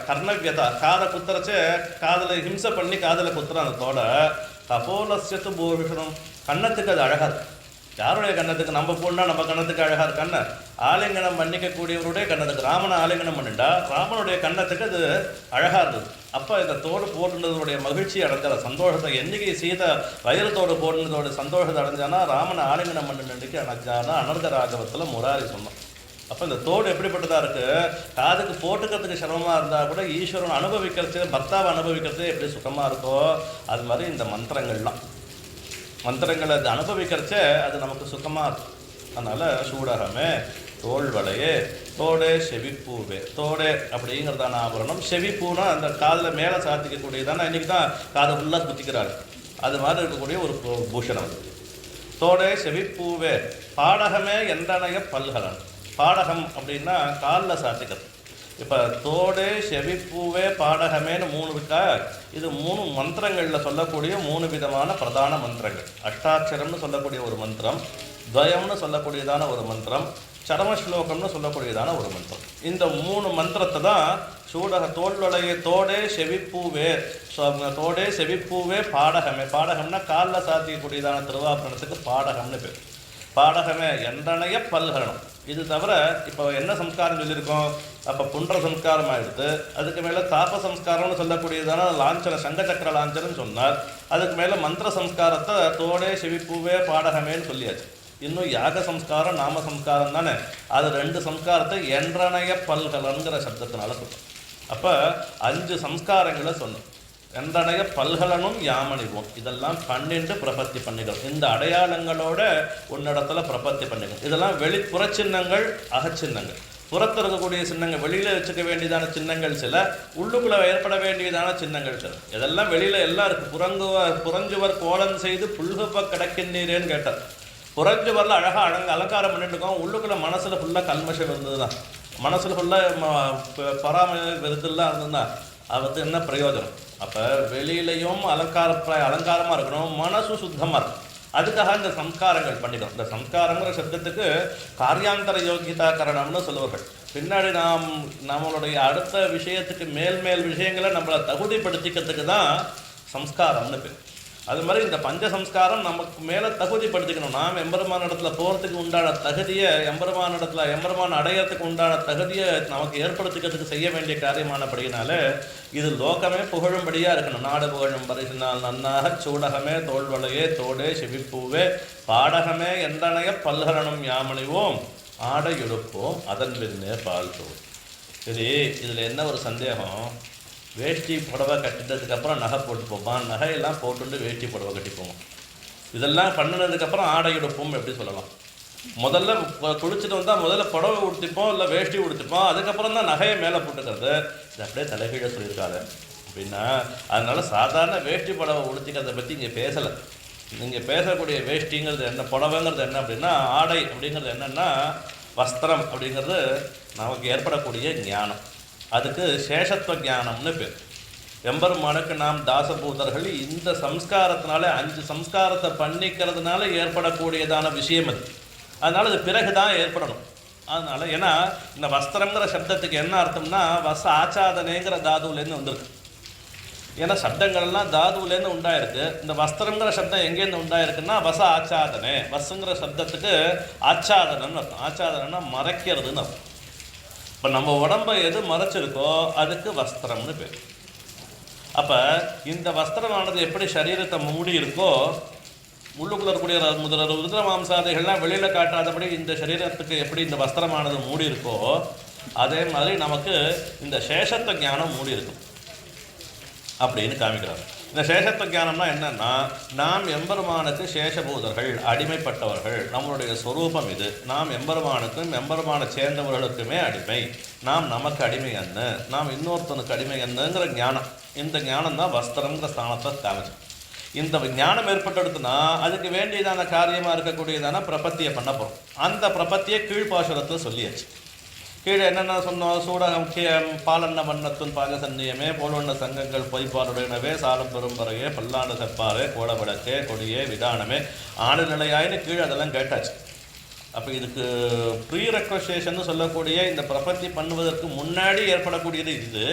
கர்ணவியதா காதை குத்துறச்சே காதில் ஹிம்சை பண்ணி காதில் குத்துற அந்த தோடை கபோலசத்து பூஷணம். கன்னத்துக்கு அது அழகாக இருக்கு. யாருடைய கன்னத்துக்கு? நம்ம போனா நம்ம கன்னத்துக்கு அழகாக இருக்கான்னு ஆலிங்கனம் பண்ணிக்கக்கூடியவருடைய கன்னத்துக்கு ராமனை ஆலிங்கனம் பண்ணிட்டா ராமனுடைய கன்னத்துக்கு அது அழகாக இருந்தது. அப்போ இந்த தோடு போட்டுனதோடைய மகிழ்ச்சி அடைஞ்சால சந்தோஷத்தை என்னைக்கு சீதை வைரத்தோடு போட்டுனதோட சந்தோஷத்தை அடைஞ்சானா ராமனை ஆலிங்கனம் பண்ணினன்னைக்கு அடைஞ்சானா அனர்க ராகவத்தில் முராரி சொன்னோம். அப்போ இந்த தோடு எப்படிப்பட்டதாக இருக்குது? காதுக்கு போட்டுக்கிறதுக்கு சிரமமாக இருந்தால் கூட ஈஸ்வரன் அனுபவிக்கிறது, பர்த்தாவை அனுபவிக்கிறது எப்படி சுகமாக இருக்கோ அது மாதிரி இந்த மந்திரங்களை அது அனுபவிக்கிறச்சே அது நமக்கு சுகமாக இருக்கும். அதனால் சூடகமே தோள்வளையே தோடே செவிப்பூவே. தோடே அப்படிங்கிறதான ஆபரணம். செவிப்பூனா அந்த காதில் மேலே சாத்திக்கக்கூடியதான இன்றைக்கி தான் காதை ஃபுல்லாக குத்திக்கிறாரு. அது மாதிரி இருக்கக்கூடிய ஒரு பூஷணம். தோடே செவிப்பூவே பாடகமே எந்தனைய பல்கலன். பாடகம் அப்படின்னா காலில் சாத்திக்கிறது. இப்போ தோடே செவிப்பூவே பாடகமேன்னு 3 இருக்கா. இது 3 மந்திரங்களில் சொல்லக்கூடிய 3 விதமான பிரதான மந்திரங்கள். அஷ்டாட்சரம்னு சொல்லக்கூடிய ஒரு மந்திரம், துவயம்னு சொல்லக்கூடியதான ஒரு மந்திரம், சரமஸ்லோகம்னு சொல்லக்கூடியதான ஒரு மந்திரம். இந்த 3 மந்திரத்தை தான் சூடக தோள்வளையே தோடே செவிப்பூவே தோடே செவிப்பூவே பாடகமே. பாடகம்னா காலில் சாத்திக்கக்கூடியதான திருவாபரணத்துக்கு பாடகம்னு பேர். பாடகமே எந்தனைய பல்கலனம். இது தவிர இப்போ என்ன சம்ஸ்காரம் சொல்லியிருக்கோம்? அப்போ புண்ட சம்ஸ்காரம் ஆகிடுது. அதுக்கு மேலே தாப சம்ஸ்காரம்னு சொல்லக்கூடியதான லாஞ்சன சங்க சக்கர லாஞ்சனம் சொன்னார். அதுக்கு மேலே மந்திர சம்ஸ்காரத்தை தோடே செவிப்பூவே பாடகமேன்னு சொல்லியாச்சு. இன்னும் யாக சம்ஸ்காரம் நாம சம்ஸ்காரம் தானே. அது 2 சம்ஸ்காரத்தை எந்தனைய பல்கலன்கிற சப்தத்தினால சொல்லும். அப்போ 5 சம்ஸ்காரங்களை சொன்னோம். எந்தனைய பல்கலனும் யாமணிவோம். இதெல்லாம் 12 பிரபத்தி பண்ணிக்கிறோம். இந்த அடையாளங்களோட உன்னிடத்துல பிரபத்தி பண்ணிக்கிறோம். இதெல்லாம் வெளிப்புற சின்னங்கள், அகச்சின்னங்கள். புறத்தில் இருக்கக்கூடிய சின்னங்கள், வெளியில் வச்சுக்க வேண்டியதான சின்னங்கள் சில, உள்ளுக்குள்ளே ஏற்பட வேண்டியதான சின்னங்கள் சில. இதெல்லாம் வெளியில் எல்லாம் இருக்குது. புறஞ்சுவர் கோலம் செய்து புல்குப்ப கிடக்கின்றீரேன்னு கேட்டார். புறஞ்சுவரில் அழகாக அலங்காரம் பண்ணிட்டு இருக்கோம். உள்ளுக்குள்ளே மனசில் ஃபுல்லாக கல்மஷம் இருந்தது தான். மனசில் ஃபுல்லாக விருதெல்லாம் இருந்ததுன்னா அது என்ன பிரயோஜனம்? அப்போ வெளியிலையும் அலங்காரமாக இருக்கணும், மனசு சுத்தமாக இருக்கும். அதுக்காக இந்த சம்ஸ்காரங்கள் பண்ணிக்கணும். இந்த சம்ஸ்காரங்கிற சப்தத்துக்கு காரியாந்தர யோகிதா கரணம்னு சொல்லுவார்கள். பின்னாடி நம்மளுடைய அடுத்த விஷயத்துக்கு மேல் விஷயங்களை நம்மளை தகுதிப்படுத்திக்கிறதுக்கு தான் சம்ஸ்காரம்னு பேர். அது மாதிரி இந்த பஞ்சசம்ஸ்காரம் நமக்கு மேலே தகுதிப்படுத்திக்கணும். நாம் எம்பெருமான இடத்துல போகிறதுக்கு உண்டான தகுதியை, எம்பெருமான இடத்துல எம்பெருமான அடையிறதுக்கு உண்டான தகுதியை நமக்கு ஏற்படுத்திக்கிறதுக்கு செய்ய வேண்டிய காரியமானபடியினால இது லோகமே புகழும்படியாக இருக்கணும். நாடு புகழும் பரிசினால் நன்னாக சூடகமே தோல்வளையே தோடே செவிப்பூவே பாடகமே எந்தனைய பல்கரணம் யாமணிவோம் ஆடை எடுப்போம் அதன் பின்னே பால் தோல். சரி, இதில் என்ன ஒரு சந்தேகம்? வேஷ்டி புடவை கட்டிட்டதுக்கப்புறம் நகை போட்டு போப்பான், நகையெல்லாம் போட்டுட்டு வேஷ்டி புடவை கட்டிப்போம். இதெல்லாம் பண்ணினதுக்கப்புறம் ஆடை எடுப்போம் எப்படி சொல்லலாம்? முதல்ல குளிச்சுட்டு வந்தால் முதல்ல புடவை உடுத்திப்போம், இல்லை வேஷ்டி உடுத்திப்போம், அதுக்கப்புறம் தான் நகையை மேலே போட்டுக்கிறது. இது அப்படியே தலைகீழ சொல்லியிருக்காரு அப்படின்னா, அதனால சாதாரண வேஷ்டி புடவை உடுத்திக்கிறத பற்றி இங்கே பேசலை. நீங்கள் பேசக்கூடிய வேஷ்டிங்கிறது என்ன, புடவைங்கிறது என்ன அப்படின்னா, ஆடை அப்படிங்கிறது என்னென்னா வஸ்திரம் அப்படிங்கிறது நமக்கு ஏற்படக்கூடிய ஞானம். அதுக்கு சேஷத்துவ ஞானம்னு பேர். எம்பெருமானுக்கு நாம் தாசபூதர்கள். இந்த சம்ஸ்காரத்தினால 5 சம்ஸ்காரத்தை பண்ணிக்கிறதுனால ஏற்படக்கூடியதான விஷயம் அது. அதனால் அது பிறகு தான் ஏற்படணும். அதனால் ஏன்னா இந்த வஸ்திரங்கிற சப்தத்துக்கு என்ன அர்த்தம்னா வச ஆச்சாதனைங்கிற தாதுலேருந்து வந்திருக்கு. ஏன்னா சப்தங்கள்லாம் தாதுலேருந்து உண்டாயிருக்கு. இந்த வஸ்திரங்கிற சப்தம் எங்கேருந்து உண்டாயிருக்குன்னா வச ஆச்சாதனை. வசுங்கிற சப்தத்துக்கு ஆச்சாதனம்னு அர்த்தம். ஆச்சாதனைன்னா மறைக்கிறதுன்னு அர்த்தம். இப்போ நம்ம உடம்பை எது மறைச்சிருக்கோ அதுக்கு வஸ்திரம்னு பேர். அப்போ இந்த வஸ்திரமானது எப்படி சரீரத்தை மூடி இருக்கோ, உள்ளுக்குள்ள இருக்கக்கூடிய ருத்ர மாம்சாதைகள்லாம் வெளியில் காட்டாதபடி இந்த சரீரத்துக்கு எப்படி இந்த வஸ்திரமானது மூடி இருக்கோ, அதே மாதிரி நமக்கு இந்த சேஷத்துவ ஞானம் மூடி இருக்கும் அப்படின்னு காமிக்கிறார். இந்த சேஷத்துவ ஞானம்னா என்னன்னா, நாம் எம்பெருமானுக்கு சேஷபூதர்கள், அடிமைப்பட்டவர்கள். நம்மளுடைய ஸ்வரூபம் இது. நாம் எம்பெருமானுக்கும் எம்பெருமானை சேர்ந்தவர்களுக்குமே அடிமை. நாம் நமக்கு அடிமை என்ன, நாம் இன்னொருத்தனுக்கு அடிமை என்னங்கிற ஞானம். இந்த ஞானம் தான் வஸ்திரங்கிற ஸ்தானத்தை காமிச்சு. இந்த ஞானம் ஏற்பட்டெடுத்துனா அதுக்கு வேண்டியதான காரியமாக இருக்கக்கூடியதான பிரபத்தியை பண்ண போகிறோம். அந்த பிரபத்தியை கீழ்பாசுரத்தில் சொல்லியாச்சு. கீழே என்னென்ன சொன்னோம்? சூடகம் பாலன்ன வண்ணத்துன் பாகசன்னியமே போலொன்ன சங்கங்கள் பொய்ப்பாலுடையனவே சாலம் பெரும்பறையே பல்லாண்டு செப்பாரே கோலவிளக்கே கொடியே விதானமே ஆடு நிலையாயின்னு கீழே அதெல்லாம் கேட்டாச்சு. அப்போ இதுக்கு ப்ரீ ரெக்வஸ்டேஷன் சொல்லக்கூடிய இந்த பிரபத்தி பண்ணுவதற்கு முன்னாடி ஏற்படக்கூடியது இது.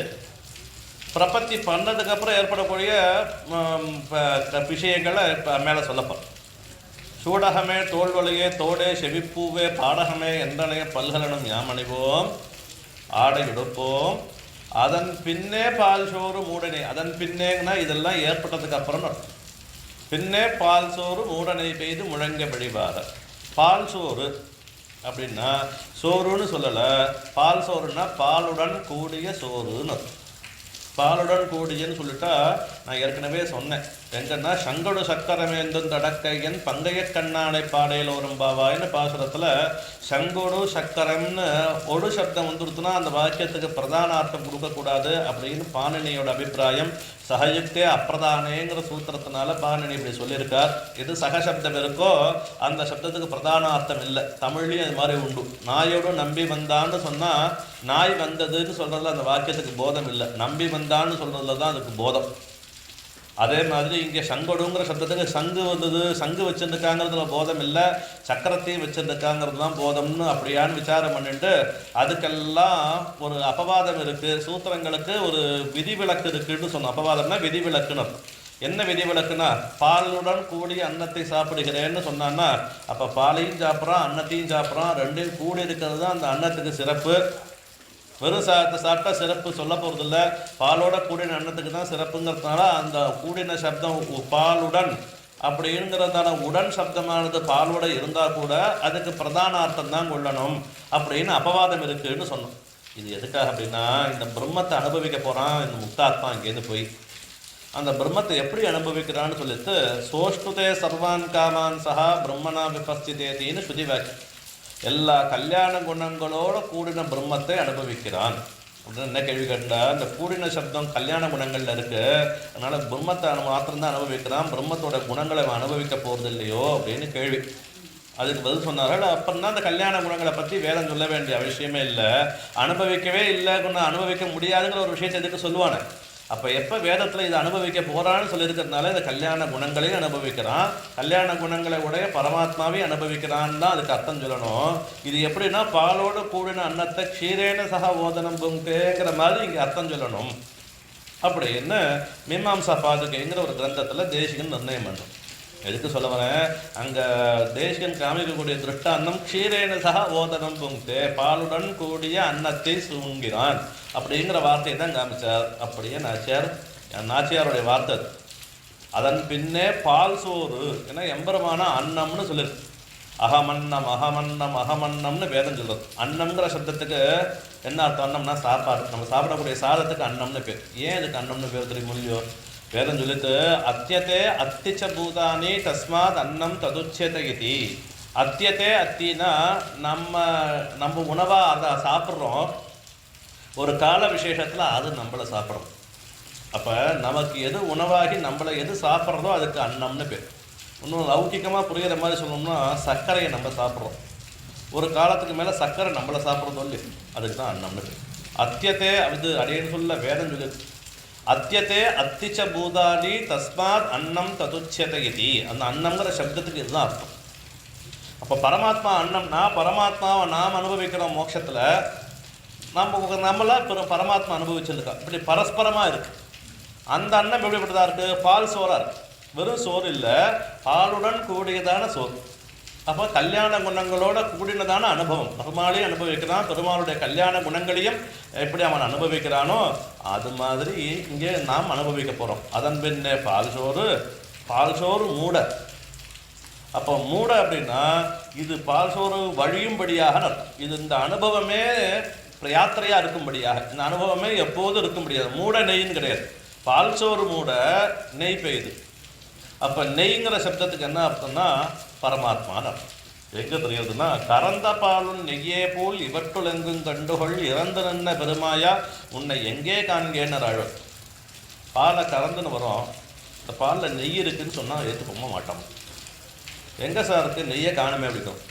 பிரபத்தி பண்ணதுக்கப்புறம் ஏற்படக்கூடிய விஷயங்களை இப்போ மேலே சொல்லப்போம். சூடகமே தோல்வளையே தோடே செவிப்பூவே பாடகமே எந்தனைய பல்கலனும் யாமணிவோம் ஆடை எடுப்போம் அதன் பின்னே பால் சோறு மூடனை. அதன் பின்னேங்கன்னா இதெல்லாம் ஏற்பட்டதுக்கு அப்புறம் பின்னே பால் சோறு மூடனை பெய்து முழங்க வழிவார. பால் சோறு அப்படின்னா சோறுன்னு சொல்லலை. பால் சோறுன்னா பாலுடன் கூடிய சோறுன்னு. பாலுடன் கூடியன்னு சொல்லிட்டா நான் ஏற்கனவே சொன்னேன். எங்கன்னா சங்கடு சக்கரமேந்தும் தடக்கையன் பங்கைய கண்ணானை பாடையிலோரும் பாவாயின்னு பாசுரத்தில் சங்கோடு சக்கரம்னு ஒரு சப்தம் வந்துடுத்துனா அந்த வாக்கியத்துக்கு பிரதான அர்த்தம் கொடுக்கக்கூடாது அப்படின்னு பாணினியோட அபிப்பிராயம். சகயுக்தே அப்பிரதானேங்கிற சூத்திரத்தினால பாணினி இப்படி சொல்லியிருக்கார். எது சகசப்தம் இருக்கோ அந்த சப்தத்துக்கு பிரதான அர்த்தம் இல்லை. தமிழ்லையும் அது மாதிரி உண்டு. நாயோடு நம்பி வந்தான்னு சொன்னால் நாய் வந்ததுன்னு சொல்கிறதுல அந்த வாக்கியத்துக்கு போதம் இல்லை. நம்பி வந்தான்னு சொல்கிறதுல தான் அதுக்கு போதம். அதே மாதிரி இங்கே சங்கொடுங்கிற சப்தத்துக்கு சங்கு வந்தது, சங்கு வச்சுருக்காங்கிறதுல போதம் இல்லை, சக்கரத்தையும் வச்சுருக்காங்கிறது தான் போதம்னு அப்படியான்னு விசாரம் பண்ணிட்டு அதுக்கெல்லாம் ஒரு அபவாதம் இருக்குது. சூத்திரங்களுக்கு ஒரு விதிவிலக்கு இருக்குன்னு சொன்னோம். அபவாதம்னா விதிவிலக்குன்னு. என்ன விதிவிலக்குன்னா பாலுடன் கூடிய அன்னத்தை சாப்பிடுகிறேன்னு சொன்னான்னா அப்போ பாலையும் சாப்பிட்றான் அன்னத்தையும் சாப்பிட்றான், ரெண்டையும் கூடி இருக்கிறது தான் அந்த அன்னத்துக்கு சிறப்பு. வெறும் சாப்பிட்டா சிறப்பு சொல்ல போகிறதில்ல. பாலோட கூடின அன்னத்துக்கு தான் சிறப்புங்கிறதுனால அந்த கூடின சப்தம் பாலுடன் அப்படிங்கிறதான உடன் சப்தமானது பாலோட இருந்தால் கூட அதுக்கு பிரதான அர்த்தம் தான் கொள்ளணும் அப்படின்னு அபவாதம் இருக்குன்னு சொன்னோம். இது எதுக்காக அப்படின்னா இந்த பிரம்மத்தை அனுபவிக்க போகிறான் இந்த முக்தாத்மா இங்கேருந்து போய் அந்த பிரம்மத்தை எப்படி அனுபவிக்கிறான்னு சொல்லிட்டு சோஷ்டுதே சர்வான் காமான் சஹா பிரம்மனா விபஸ்திதேதின்னு ஸ்ருதி வாக்கியம். எல்லா கல்யாண குணங்களோட கூடின பிரம்மத்தை அனுபவிக்கிறான் அப்படின்னு என்ன கேள்வி கேட்டா, இந்த கூடின சப்தம் கல்யாண குணங்கள்ல இருக்கு, அதனால பிரம்மத்தை மாத்திரம்தான் அனுபவிக்கிறான், பிரம்மத்தோட குணங்களை அனுபவிக்க போறது இல்லையோ அப்படின்னு கேள்வி. அதுக்கு பதில் சொன்னார்கள், அப்புறம் தான் அந்த கல்யாண குணங்களை பற்றி வேதம் சொல்ல வேண்டிய அவசியமே இல்லை. அனுபவிக்கவே இல்லை, அனுபவிக்க முடியாதுங்கிற ஒரு விஷயத்தை எதுக்கு சொல்லுவானே. அப்போ எப்போ வேதத்தில் இதை அனுபவிக்க போகிறான்னு சொல்லியிருக்கிறதுனால இந்த கல்யாண குணங்களையும் அனுபவிக்கிறான், கல்யாண குணங்களை உடைய பரமாத்மாவையும் அனுபவிக்கிறான்னு தான் அதுக்கு அர்த்தம் சொல்லணும். இது எப்படின்னா பாலோடு கூடின அன்னத்தை க்ஷீரேன சக ஓதனம் புங்கேங்கிற மாதிரி இங்கே அர்த்தம் சொல்லணும். அப்படின்னு மீமாம்சா பாதுகைங்கிற ஒரு கிரந்தத்தில் தேசிகன் நிர்ணயம் பண்ணுறோம். எதுக்கு சொல்ல வரேன், அங்கே தேசிகன் காமிக்கக்கூடிய திருஷ்டாந்தம் க்ஷீரேன சக ஓதனம் புங்கே, பாலுடன் கூடிய அன்னத்தை சூங்கிறான் அப்படிங்கிற வார்த்தையை தான் காமிச்சார். அப்படியே நாச்சியாருடைய வார்த்தை. அதன் பின்னே பால் சோறு ஏன்னா எம்பரமான அன்னம்னு சொல்லியிருக்கு. அகமன்னம் அகமன்னம் அகமன்னம்னு வேதம் சொல்றது. அன்னம்ங்கிற சப்தத்துக்கு என்ன அர்த்தம்? அன்னம்னா சாப்பாடு. நம்ம சாப்பிடக்கூடிய சாதத்துக்கு அன்னம்னு பேர். ஏன் இதுக்கு அன்னம்னு பேர் தெரியுமோ இல்லையோ? வேதம் சொல்லிட்டு அத்தியத்தே அத்திச்ச பூதானி தஸ்மாத் அன்னம் ததுச்சேத இதி. அத்தியத்தே அத்தினா நம்ம உணவாக அதை சாப்பிட்றோம். ஒரு கால விசேஷத்தில் அது நம்மளை சாப்பிட்றோம். அப்போ நமக்கு எது உணவாகி நம்மளை எது சாப்பிட்றதோ அதுக்கு அன்னம்னு பேர். இன்னும் லௌகிகமாக புரிகிற மாதிரி சொல்லணும்னா சர்க்கரையை நம்ம சாப்பிட்றோம். ஒரு காலத்துக்கு மேலே சர்க்கரை நம்மளை சாப்பிட்றதோ இல்லையா, அதுக்கு தான் அன்னம்னு பேர். அத்தியத்தே அது அடையன்னு சொல்ல வேதம் சொல்லுது. அத்தியத்தே அத்திச்ச பூதானி தஸ்மாத் அன்னம் ததுச்சேத இதி. அந்த அன்னம்ங்கிற சப்தத்துக்கு இதுதான் அர்த்தம். அப்போ பரமாத்மா அன்னம்னா பரமாத்மாவை நாம் அனுபவிக்கிறோம். மோட்சத்தில் நம்மளா பரமாத்மா அனுபவிச்சிருக்கோம். இப்படி பரஸ்பரமாக இருக்குது. அந்த அன்னம் எப்படிப்பட்டதாக இருக்குது? பால் சோறாக இருக்குது. வெறும் சோறு இல்லை, பாலுடன் கூடியதான சோறு. அப்போ கல்யாண குணங்களோட கூடினதான அனுபவம் பெருமாளையும் அனுபவிக்கிறான். பெருமாளுடைய கல்யாண குணங்களையும் எப்படி அவன் அனுபவிக்கிறானோ அது மாதிரி இங்கே நாம் அனுபவிக்க போகிறோம். அதன் பின்னே பால் சோறு மூட. அப்போ மூட அப்படின்னா இது பால் சோறு வழியும்படியாக நடக்கும். இது இந்த அனுபவமே யாத்திரையாக இருக்கும்படியாக, இந்த அனுபவமே எப்போதும் இருக்க முடியாது. மூட நெய்ன்னு கிடையாது. பால் சோறு மூட நெய் பெய்யுது. அப்போ நெய்ங்கிற சப்தத்துக்கு என்ன அர்த்தம்னா பரமாத்மான்னு அர்த்தம். எங்கே தெரியுதுன்னா கறந்த பாலும் நெய்யே போல் இவற்றுள் எங்கும் கண்டுகொள் இறந்து நின்ன பெருமாயா உன்னை எங்கே காண்கேன்னு அழகு. பாலை கறந்துன்னு வரும். இந்த பாலில் நெய் இருக்குதுன்னு சொன்னால் ஏற்றுக்க மாட்டோம். எங்கே சார் இருக்குது? நெய்யை காணுமே அப்படிக்கும்.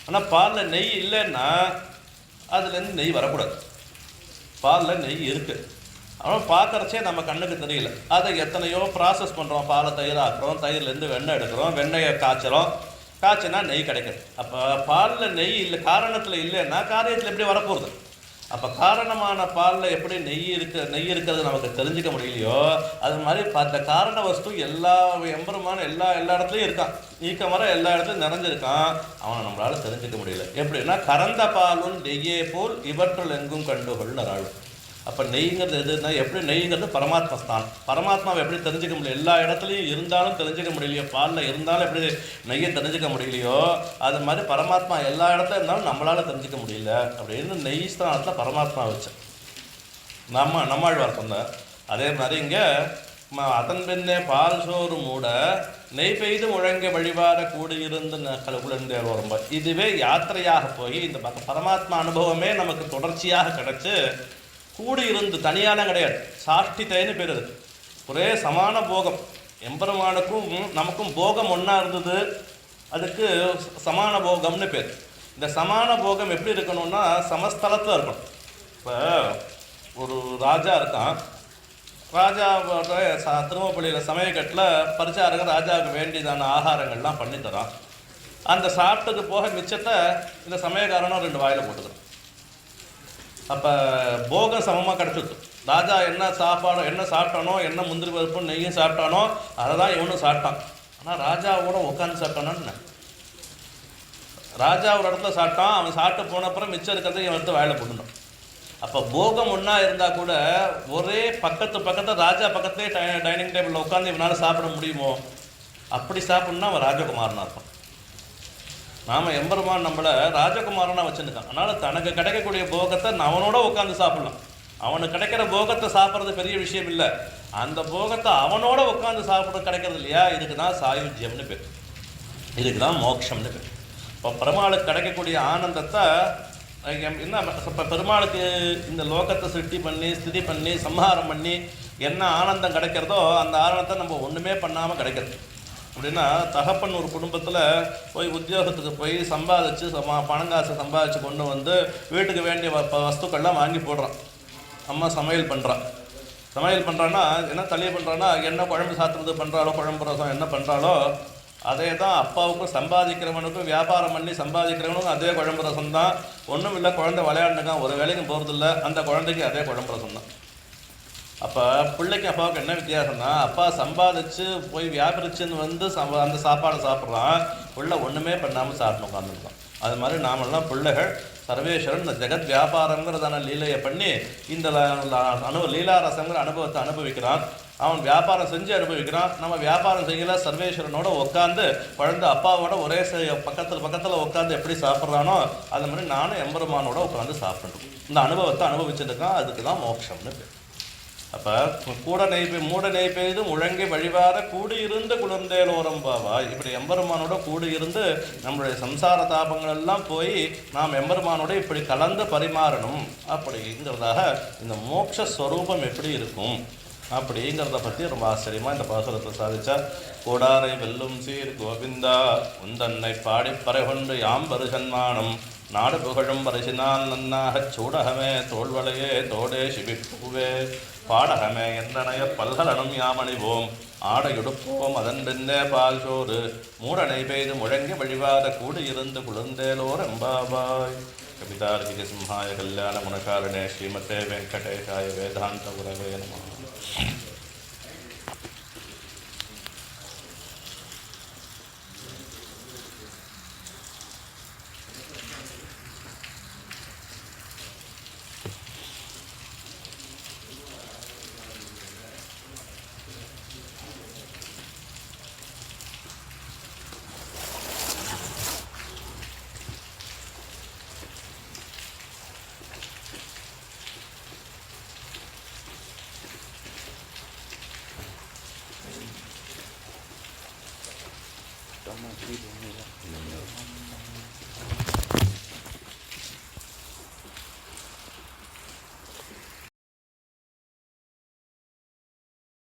ஆனால் பாலில் நெய் இல்லைன்னா அதுலேருந்து நெய் வரக்கூடாது. பாலில் நெய் இருக்குது. ஆனால் பார்க்குறச்சே நம்ம கண்ணுக்கு தெரியல. அதை எத்தனையோ ப்ராசஸ் பண்ணுறோம். பாலை தயிராக்குறோம், தயிர்லேருந்து வெண்ணெய் எடுக்கிறோம், வெண்ணெயை காய்ச்சினா நெய் கிடைக்குது. அப்போ பாலில் நெய் இல்லை, காரணத்தில் இல்லைன்னா காரியத்தில் எப்படி வரப்போகுது? அப்போ காரணமான பாலில் எப்படி நெய் இருக்கிறது நமக்கு தெரிஞ்சிக்க முடியலையோ அது மாதிரி அந்த காரண வஸ்து எல்லா எம்பருமான எல்லா இடத்துலையும் இருக்கான். ஈக்க மரம் எல்லா இடத்துலையும் நிறைஞ்சிருக்கான். அவனை நம்மளால் தெரிஞ்சிக்க முடியல. எப்படின்னா கறந்த பாலும் நெய்யே போல் இவற்றுள் எங்கும் கண்டுகொள்னு ஆள். அப்போ நெய்ங்கிறது எதுனா எப்படி? நெய்ங்கிறது பரமாத்மா ஸ்தானம். பரமாத்மாவை எப்படி தெரிஞ்சிக்க முடியல? எல்லா இடத்துலையும் இருந்தாலும் தெரிஞ்சிக்க முடியலையோ, பாலில் இருந்தாலும் எப்படி நெய்யை தெரிஞ்சிக்க முடியலையோ அது மாதிரி பரமாத்மா எல்லா இடத்துல இருந்தாலும் நம்மளால் தெரிஞ்சிக்க முடியல. அப்படின்னு நெய் ஸ்தானத்தில் பரமாத்மா வச்சேன் நம்மாழ்வார் சொன்னார். அதே மாதிரி இங்கே அதன் பின்னே பால் சோறு மூட நெய் பெய்து முழங்க வழிபாட கூடியிருந்து கலகுலந்தே ரொம்ப. இதுவே யாத்திரையாக போய் இந்த பரமாத்மா அனுபவமே நமக்கு தொடர்ச்சியாக கிடைச்சி கூடியிருந்து தனியான கிடையாது. சாஷ்டித்தைன்னு பேர். இருக்கு ஒரே சமான போகம். எம்பெருமானுக்கும் நமக்கும் போகம் ஒன்றா இருந்தது. அதுக்கு சமான போகம்னு பேர். இந்த சமான போகம் எப்படி இருக்கணும்னா சமஸ்தலத்தில் இருக்கணும். இப்போ ஒரு ராஜா இருக்கான். ராஜாவோட திருமப்பள்ளியில் சமயக்கட்டில் பரிச்சாரகர் ராஜாவுக்கு வேண்டியதான ஆகாரங்கள்லாம் பண்ணித்தரான். அந்த சாப்பிட்டது போக மிச்சத்தை இந்த சமயக்காரனும் 2 வாயில் போட்டுக்கிறான். அப்போ போகம் சமமாக கிடச்சிது. ராஜா என்ன சாப்பிட்டானோ, என்ன முந்திரி பருப்பும் நெய்யும் சாப்பிட்டானோ அதை தான் இவனும் சாப்பிட்டான். ஆனால் ராஜாவோட உட்காந்து சாப்பிட்டானான்னு ராஜா ஒரு இடத்துல சாப்பிட்டான். அவன் சாப்பிட்டு போனப்புறம் மிச்சம் இருக்கிறத இவன் எடுத்து வாயில் போடணும். அப்போ போகம் ஒன்றா இருந்தால் கூட ஒரே பக்கத்தில் ராஜா பக்கத்துலேயே டைனிங் டேபிளில் உட்காந்து இவனால் சாப்பிட முடியுமோ? அப்படி சாப்பிட்ணுன்னா அவன் ராஜகுமாரனாக இருப்பான். நாம் எம்பெருமான் நம்மளை ராஜகுமாரனாக வச்சுருக்கான். அதனால் தனக்கு கிடைக்கக்கூடிய போகத்தை அவனோட உட்காந்து சாப்பிட்லாம். அவனுக்கு கிடைக்கிற போகத்தை சாப்பிட்றது பெரிய விஷயம் இல்லை. அந்த போகத்தை அவனோட உட்காந்து சாப்பிட கிடைக்கிறது இல்லையா, இதுக்கு தான் சாயுஜ்யம்னு பேர். இதுக்கு தான் மோட்சம்னு பேர். இப்போ பெருமாளுக்கு கிடைக்கக்கூடிய ஆனந்தத்தை என்ன இப்போ பெருமாளுக்கு இந்த லோகத்தை சிருஷ்டி பண்ணி ஸ்திதி பண்ணி சம்ஹாரம் பண்ணி என்ன ஆனந்தம் கிடைக்கிறதோ அந்த ஆனந்தத்தை நம்ம ஒன்றுமே பண்ணாமல் கிடைக்கிறது. அப்படின்னா தகப்பன் ஒரு குடும்பத்தில் போய் உத்தியோகத்துக்கு போய் சம்பாதிச்சு பணங்காசை சம்பாதிச்சு கொண்டு வந்து வீட்டுக்கு வேண்டிய வஸ்துக்கள்லாம் வாங்கி போடுறான். அம்மா சமையல் பண்ணுறான்னா என்ன தளியை பண்ணுறான்னா என்ன குழம்பு சாத்துறது பண்ணுறாலோ, குழம்பு ரசம் என்ன பண்ணுறாலோ அதே தான் அப்பாவுக்கும் சம்பாதிக்கிறவனுக்கும் வியாபாரம் பண்ணி சம்பாதிக்கிறவனுக்கும் அதே குழம்பு ரசம் தான். ஒன்றும் இல்லை, குழந்தை விளையாண்டுக்கான், ஒரு வேலைக்கும் போகிறதில்ல, அந்த குழந்தைக்கு அதே குழம்பு ரசம் தான். அப்போ பிள்ளைக்கு அப்பாவுக்கு என்ன வித்தியாசம்னா, அப்பா சம்பாதிச்சு போய் வியாபரிச்சுன்னு வந்து அந்த சாப்பாடை சாப்பிட்றான், பிள்ளை ஒன்றுமே பண்ணாமல் சாப்பிட்டு உட்காந்துருக்கான். அது மாதிரி நாமெல்லாம் பிள்ளைகள் சர்வேஸ்வரன் இந்த ஜெகத் வியாபாரங்கிறதான லீலையை பண்ணி இந்த லீலாரசங்கிற அனுபவத்தை அனுபவிக்கிறான். அவன் வியாபாரம் செஞ்சு அனுபவிக்கிறான். நம்ம வியாபாரம் செய்யல, சர்வேஸ்வரனோட உட்காந்து குழந்தை அப்பாவோட ஒரே பக்கத்தில் உட்காந்து எப்படி சாப்பிட்றானோ அது மாதிரி நானும் எம்பெருமானோட உட்காந்து சாப்பிட்றோம். இந்த அனுபவத்தை அனுபவிச்சுருக்கான். அதுக்கு தான் மோட்சம்னு பேர். அப்போ மூட நெய் பெய்து முழங்கி வழிவார கூடியிருந்து குழந்தேலோரம்பாவா, இப்படி எம்பெருமானோட கூடியிருந்து நம்மளுடைய சம்சார தாபங்கள் எல்லாம் போய் நாம் எம்பெருமானோட இப்படி கலந்து பரிமாறணும் அப்படிங்கிறதாக இந்த மோட்சஸ்வரூபம் எப்படி இருக்கும் அப்படிங்கிறத பற்றி ரொம்ப ஆச்சரியமாக இந்த பாசுரத்தை சாதிச்சார். கோடாரை வெல்லும் சீர் கோவிந்தா உந்தன்னை பாடிப்பறை கொண்டு யாம் பருசன்மானம் நாடு புகழும் பரிசினால் நன்னாகச் சூடகமே தோல்வளையே தோடே சிவிப்பூவே பாடகமே என்றனைய பல்கலனும் யாமணிவோம் ஆடையுடுப்போம் அதன் பின்னே பால் சோறு மூடனை பெய்து முழங்கி வழிவாத கூடியிருந்து குழந்தேலோர் எம்பாவாய். கவிதார்க்கிக சிம்ஹாய கல்யாண குணகாரணே ஸ்ரீமதே வெங்கடேஷாய வேதாந்த குரவே நமः. Toma,